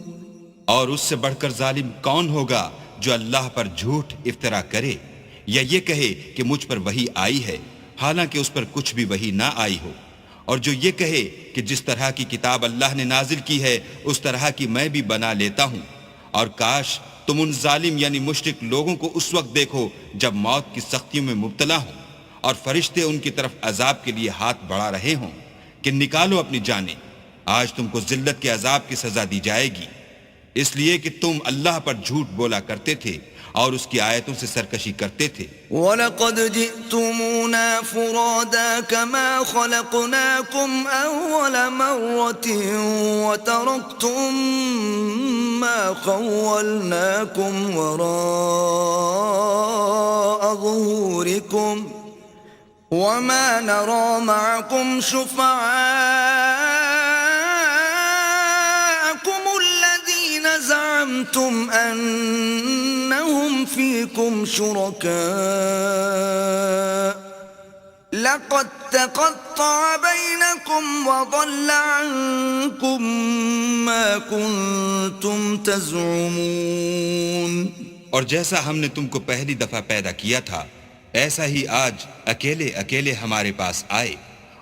S2: اور اس سے بڑھ کر ظالم کون ہوگا جو اللہ پر جھوٹ افطرا کرے یا یہ کہے کہ مجھ پر وحی آئی ہے حالانکہ اس پر کچھ بھی وحی نہ آئی ہو، اور جو یہ کہے کہ جس طرح کی کتاب اللہ نے نازل کی ہے اس طرح کی میں بھی بنا لیتا ہوں، اور کاش تم ان ظالم یعنی مشرک لوگوں کو اس وقت دیکھو جب موت کی سختیوں میں مبتلا ہوں اور فرشتے ان کی طرف عذاب کے لیے ہاتھ بڑھا رہے ہوں کہ نکالو اپنی جانیں، آج تم کو ذلت کے عذاب کی سزا دی جائے گی، اس لیے کہ تم اللہ پر جھوٹ بولا کرتے تھے اور اس کی آیتوں سے سرکشی کرتے تھے۔
S1: وَلَقَدْ جِئْتُمُونَا فُرَادَا كَمَا خَلَقْنَاكُمْ أَوَّلَ مَرَّةٍ وَتَرَكْتُم مَّا خَوَّلْنَاكُمْ وَرَاءَ ظُهُورِكُمْ وَمَا نَرَىٰ مَعَكُمْ شُفَعَاءَكُمُ الَّذِينَ زَعَمْتُمْ أَنَّهُمْ فِيكُمْ شُرَكَاءُ لَقَدْ تَقَطَّعَ بَيْنَكُمْ وَضَلَّ عَنكُم مَّا كُنتُمْ تَزْعُمُونَ۔
S2: اور جیسا ہم نے تم کو پہلی دفعہ پیدا کیا تھا ایسا ہی آج اکیلے اکیلے ہمارے پاس آئے،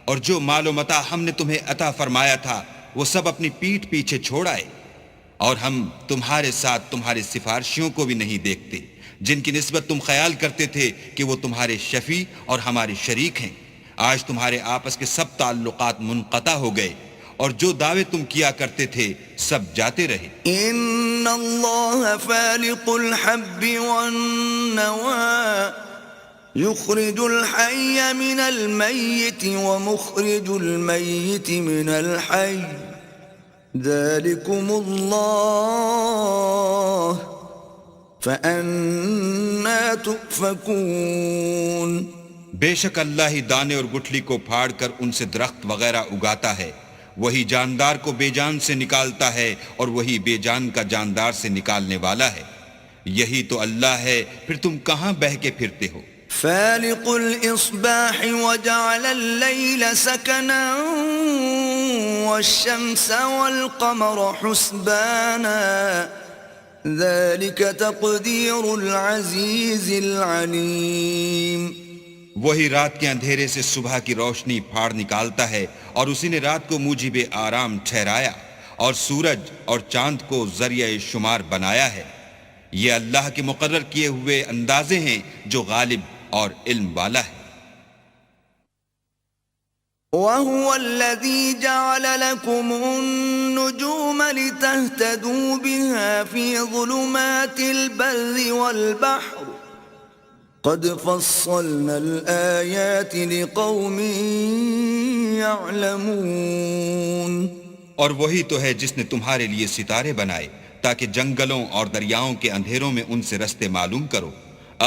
S2: اور جو مال و متاع ہم نے تمہیں عطا فرمایا تھا وہ سب اپنی پیٹھ پیچھے چھوڑ آئے، اور ہم تمہارے ساتھ تمہارے سفارشیوں کو بھی نہیں دیکھتے جن کی نسبت تم خیال کرتے تھے کہ وہ تمہارے شفیع اور ہمارے شریک ہیں۔ آج تمہارے آپس کے سب تعلقات منقطع ہو گئے اور جو دعوے تم کیا کرتے تھے سب جاتے رہے۔
S1: ان اللہ فالق الحب والنوى يخرج الحي من الميت ومخرج الميت من الحي ذلكم الله فأنا تؤفكون۔
S2: بے شک اللہ ہی دانے اور گٹھلی کو پھاڑ کر ان سے درخت وغیرہ اگاتا ہے، وہی جاندار کو بے جان سے نکالتا ہے اور وہی بے جان کا جاندار سے نکالنے والا ہے، یہی تو اللہ ہے، پھر تم کہاں بہہ کے پھرتے ہو۔
S1: فالق الإصباح وجعل الليل سكنا والشمس والقمر حسبانا ذلك تقدير العزيز العليم۔
S2: وہی رات کے اندھیرے سے صبح کی روشنی پھاڑ نکالتا ہے اور اسی نے رات کو موجب آرام ٹھہرایا اور سورج اور چاند کو ذریعہ شمار بنایا ہے، یہ اللہ کے مقرر کیے ہوئے اندازے ہیں جو غالب اور علم والا ہے۔
S1: وَهُوَ الَّذِي جَعَلَ لَكُمُ النُّجُومَ لِتَهْتَدُوا بِهَا فِي ظُلُمَاتِ الْبَرِّ وَالْبَحْرِ قَدْ فَصَّلْنَا الْآيَاتِ لِقَوْمٍ يَعْلَمُونَ۔
S2: اور وہی تو ہے جس نے تمہارے لیے ستارے بنائے تاکہ جنگلوں اور دریاؤں کے اندھیروں میں ان سے رستے معلوم کرو،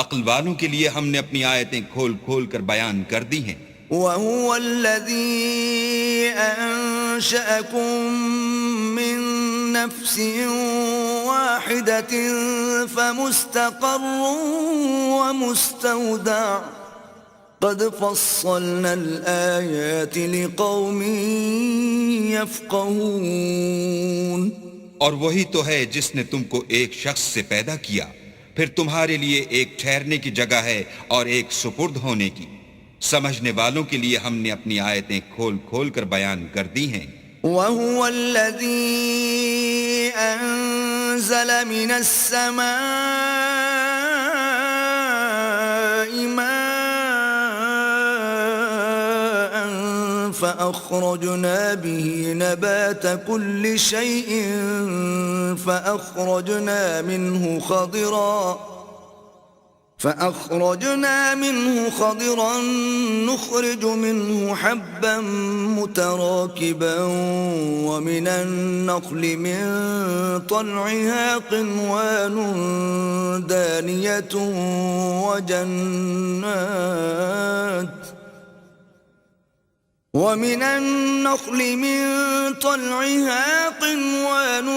S2: عقل والوں کے لیے ہم نے اپنی آیتیں کھول کھول کر بیان کر دی ہیں۔
S1: وَهُوَ الَّذِي أَنشَأَكُم مِّن نَّفْسٍ وَاحِدَةٍ فَمُسْتَقَرٌّ وَمُسْتَوْدَعٌ قَدْ فَصَّلْنَا الْآيَاتِ لِقَوْمٍ يَفْقَهُونَ۔
S2: اور وہی تو ہے جس نے تم کو ایک شخص سے پیدا کیا، پھر تمہارے لیے ایک ٹھہرنے کی جگہ ہے اور ایک سپرد ہونے کی، سمجھنے والوں کے لیے ہم نے اپنی آیتیں کھول کھول کر بیان کر دی ہیں۔
S1: وَهُوَ الَّذِي أَنزَلَ مِنَ السَّمَاءِ مَاءً فَأَخْرَجْنَا بِهِ نَبَاتَ كُلِّ شَيْءٍ فأخرجنا منه خضرا نخرج منه حبا متراكبا ومن النخل من طلعها قنوان دانية ومن النخل من طلعها قنوان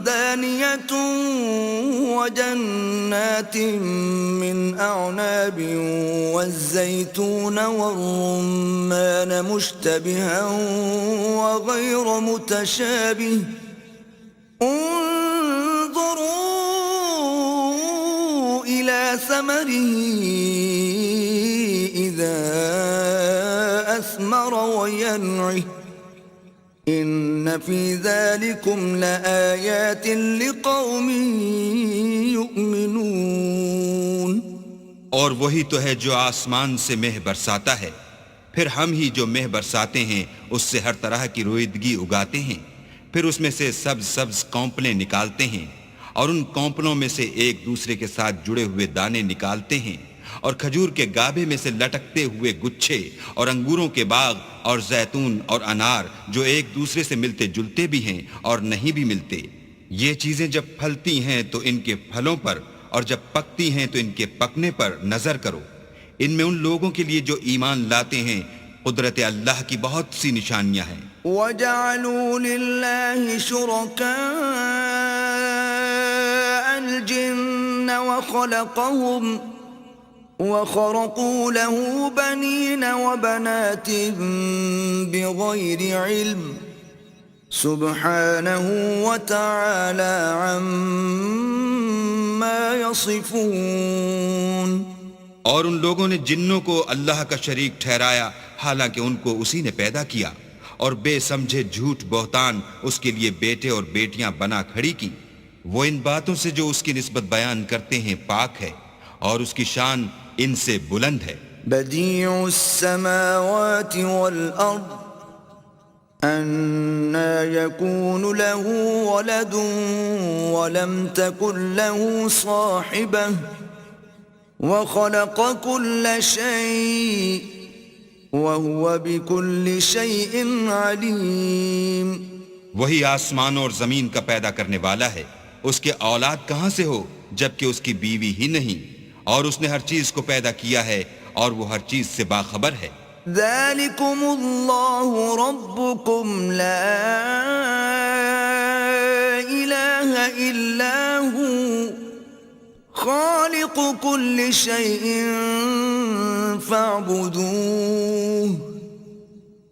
S1: دانية وجنات من أعناب والزيتون والرمان مشتبها وغير متشابه انظروا إلى ثمره ثمره إذا أثمر وينعه إن في ذلكم لآيات لقوم يؤمنون.
S2: اور وہی تو ہے جو آسمان سے مہ برساتا ہے، پھر ہم ہی جو مہ برساتے ہیں اس سے ہر طرح کی رویدگی اگاتے ہیں، پھر اس میں سے سبز سبز کونپلیں نکالتے ہیں، اور ان کونپلوں میں سے ایک دوسرے کے ساتھ جڑے ہوئے دانے نکالتے ہیں، اور کھجور کے گابے میں سے لٹکتے ہوئے گچھے، اور انگوروں کے باغ اور زیتون اور انار جو ایک دوسرے سے ملتے جلتے بھی ہیں اور نہیں بھی ملتے. یہ چیزیں جب پھلتی ہیں تو ان کے پھلوں پر، اور جب پکتی ہیں تو ان کے پکنے پر نظر کرو. ان میں ان لوگوں کے لیے جو ایمان لاتے ہیں قدرت اللہ کی بہت سی نشانیاں ہیں.
S1: وَجَعَلُوا لِلَّهِ شُرَكَاءَ الْجِنَّ وَخَرَقُوا لَهُ بَنِينَ وَبَنَاتٍ بِغَيْرِ عِلْمٍ سُبْحَانَهُ وَتَعَالَى عَمَّا يَصِفُونَ.
S2: اور ان لوگوں نے جنوں کو اللہ کا شریک ٹھہرایا حالانکہ ان کو اسی نے پیدا کیا، اور بے سمجھے جھوٹ بہتان اس کے لیے بیٹے اور بیٹیاں بنا کھڑی کی. وہ ان باتوں سے جو اس کی نسبت بیان کرتے ہیں پاک ہے، اور اس کی شان ان سے بلند ہے.
S1: بديع السماوات والأرض أَنَّى يَكُونُ لَهُ وَلَدٌ وَلَمْ تَكُنْ لَهُ صَاحِبَةٌ وَخَلَقَ كُلَّ شَيْءٍ وَهُوَ بِكُلِّ شَيْءٍ عَلِيمٌ.
S2: وہی آسمانوں اور زمین کا پیدا کرنے والا ہے، اس کے اولاد کہاں سے ہو جبکہ اس کی بیوی ہی نہیں، اور اس نے ہر چیز کو پیدا کیا ہے اور وہ ہر چیز سے باخبر ہے.
S1: ذَلِكُمُ اللَّهُ رَبُّكُمْ لَا إِلَٰهَ إِلَّا هُوَ خَالِقُ كُلِّ شَيْءٍ فَاعْبُدُوهُ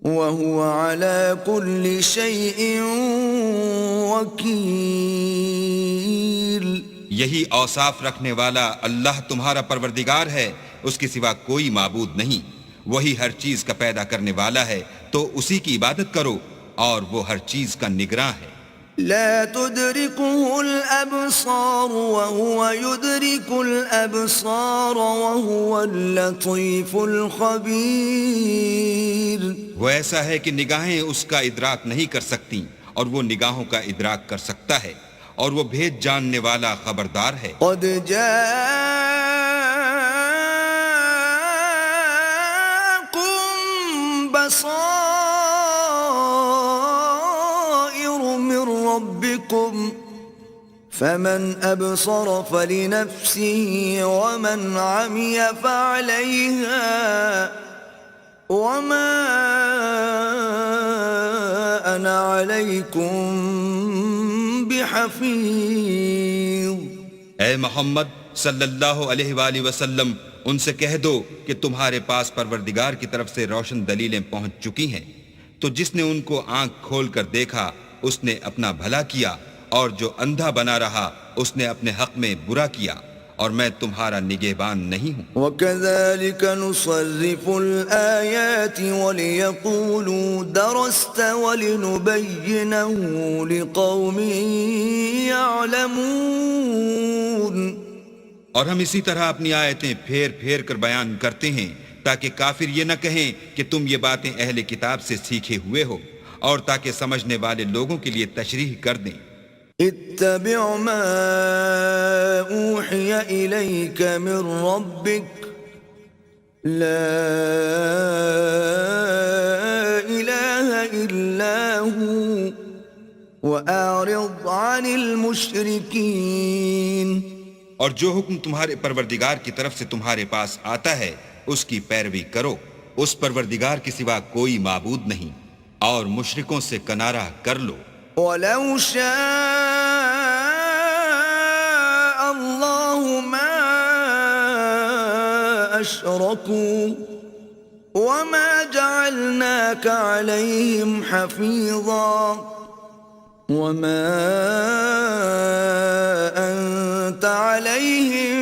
S1: وَهُوَ عَلَى كُلِّ شَيْءٍ وَكِيلٌ.
S2: یہی اوصاف رکھنے والا اللہ تمہارا پروردگار ہے، اس کے سوا کوئی معبود نہیں. وہی ہر چیز کا پیدا کرنے والا ہے، تو اسی کی عبادت کرو، اور وہ ہر چیز کا نگراں ہے.
S1: لا تدركه الأبصار وهو يدرك الأبصار وهو اللطيف الخبير.
S2: وہ ایسا ہے کہ نگاہیں اس کا ادراک نہیں کر سکتی، اور وہ نگاہوں کا ادراک کر سکتا ہے، اور وہ بھید جاننے والا خبردار ہے.
S1: قد جاءكم بصائر من ربكم فمن أبصر فلنفسه ومن عمي فعليها وما أنا عليكم بحفيظ.
S2: اے محمد صلی اللہ علیہ وآلہ وسلم، ان سے کہہ دو کہ تمہارے پاس پروردگار کی طرف سے روشن دلیلیں پہنچ چکی ہیں، تو جس نے ان کو آنکھ کھول کر دیکھا اس نے اپنا بھلا کیا، اور جو اندھا بنا رہا اس نے اپنے حق میں برا کیا، اور میں تمہارا نگہبان نہیں ہوں.
S1: وَكَذَلِكَ نُصَرِّفُ الْآيَاتِ وَلِيَقُولُوا دَرَسْتَ وَلِنُبَيِّنَهُ لِقَوْمٍ يَعْلَمُونَ.
S2: اور ہم اسی طرح اپنی آیتیں پھیر پھیر کر بیان کرتے ہیں تاکہ کافر یہ نہ کہیں کہ تم یہ باتیں اہل کتاب سے سیکھے ہوئے ہو، اور تاکہ سمجھنے والے لوگوں کے لیے تشریح کر دیں.
S1: اتبع ما اوحی الیک من ربک لا الہ الا هو واعرض عن المشرکین.
S2: اور جو حکم تمہارے پروردگار کی طرف سے تمہارے پاس آتا ہے اس کی پیروی کرو، اس پروردگار کے سوا کوئی معبود نہیں، اور مشرکوں سے کنارہ کر لو.
S1: وَلَوْ شَاءَ اللَّهُ مَا أَشْرَكُوا وَمَا جَعَلْنَاكَ عَلَيْهِمْ حَفِيظًا وَمَا أَنْتَ عَلَيْهِمْ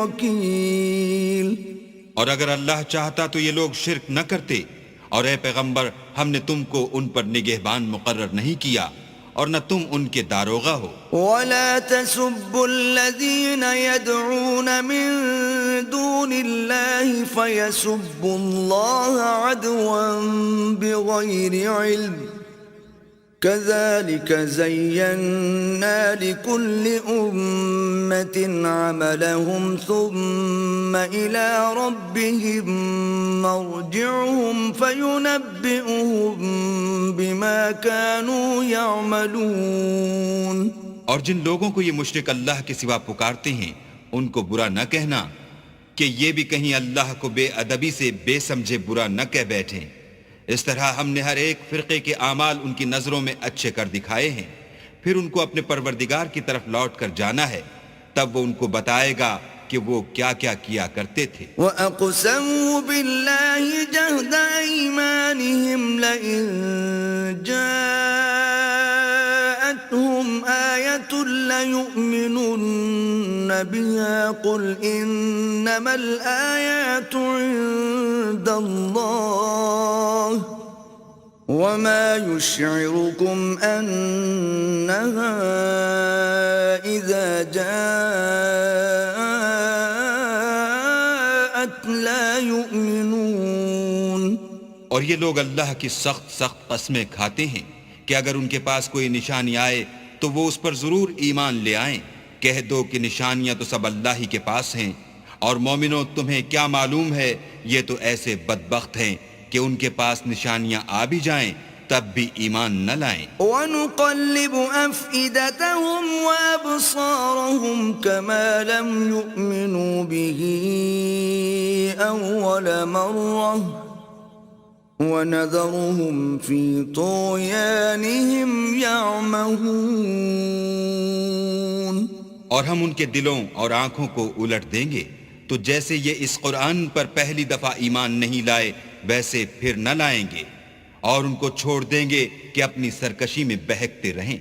S1: وكيل.
S2: اور اگر اللہ چاہتا تو یہ لوگ شرک نہ کرتے، اور اے پیغمبر ہم نے تم کو ان پر نگہبان مقرر نہیں کیا اور نہ تم ان کے داروغہ ہو.
S1: ولا تسبوا الذين يدعون من دون الله فيسبوا الله عدوا بغير علم كذلك زينا لكل أمة عملهم ثم إلى ربهم مرجعهم فينبئهم بما كانوا يعملون.
S2: اور جن لوگوں کو یہ مشرک اللہ کے سوا پکارتے ہیں ان کو برا نہ کہنا کہ یہ بھی کہیں اللہ کو بے ادبی سے بے سمجھے برا نہ کہہ بیٹھیں. اس طرح ہم نے ہر ایک فرقے کے اعمال ان کی نظروں میں اچھے کر دکھائے ہیں، پھر ان کو اپنے پروردگار کی طرف لوٹ کر جانا ہے، تب وہ ان کو بتائے گا کہ وہ کیا کیا کیا کرتے تھے.
S1: وَأَقْسَمُوا بِاللَّهِ جَهْدَ أَيْمَانِهِمْ لَئِن جَاءَتْهُمْ آيَةٌ لَيُؤْمِنُنَّ بِهَا قُلْ إِنَّمَا الْآيَاتُ عِندَ اللَّهِ وَمَا يُشْعِرُكُمْ أَنَّهَا إِذَا جَاءَتْ لَا يُؤْمِنُونَ.
S2: اور یہ لوگ اللہ کی سخت قسمیں کھاتے ہیں کہ اگر ان کے پاس کوئی نشانی آئے تو وہ اس پر ضرور ایمان لے آئیں. کہہ دو کہ نشانیاں تو سب اللہ ہی کے پاس ہیں، اور مومنوں تمہیں کیا معلوم ہے یہ تو ایسے بدبخت ہیں کہ ان کے پاس نشانیاں آ بھی جائیں تب بھی ایمان نہ لائیں.
S1: وَنُقَلِّبُ أَفْئِدَتَهُمْ وَأَبْصَارَهُمْ كَمَا لَمْ يُؤْمِنُوا بِهِ أَوَّلَ مَرَّةٍ وَنَذَرُهُمْ فِي طُغْيَانِهِمْ يَعْمَهُونَ.
S2: اور ہم ان کے دلوں اور آنکھوں کو الٹ دیں گے تو جیسے یہ اس قرآن پر پہلی دفعہ ایمان نہیں لائے ویسے پھر نہ لائیں گے، اور ان کو چھوڑ دیں گے کہ اپنی سرکشی میں بہکتے رہیں.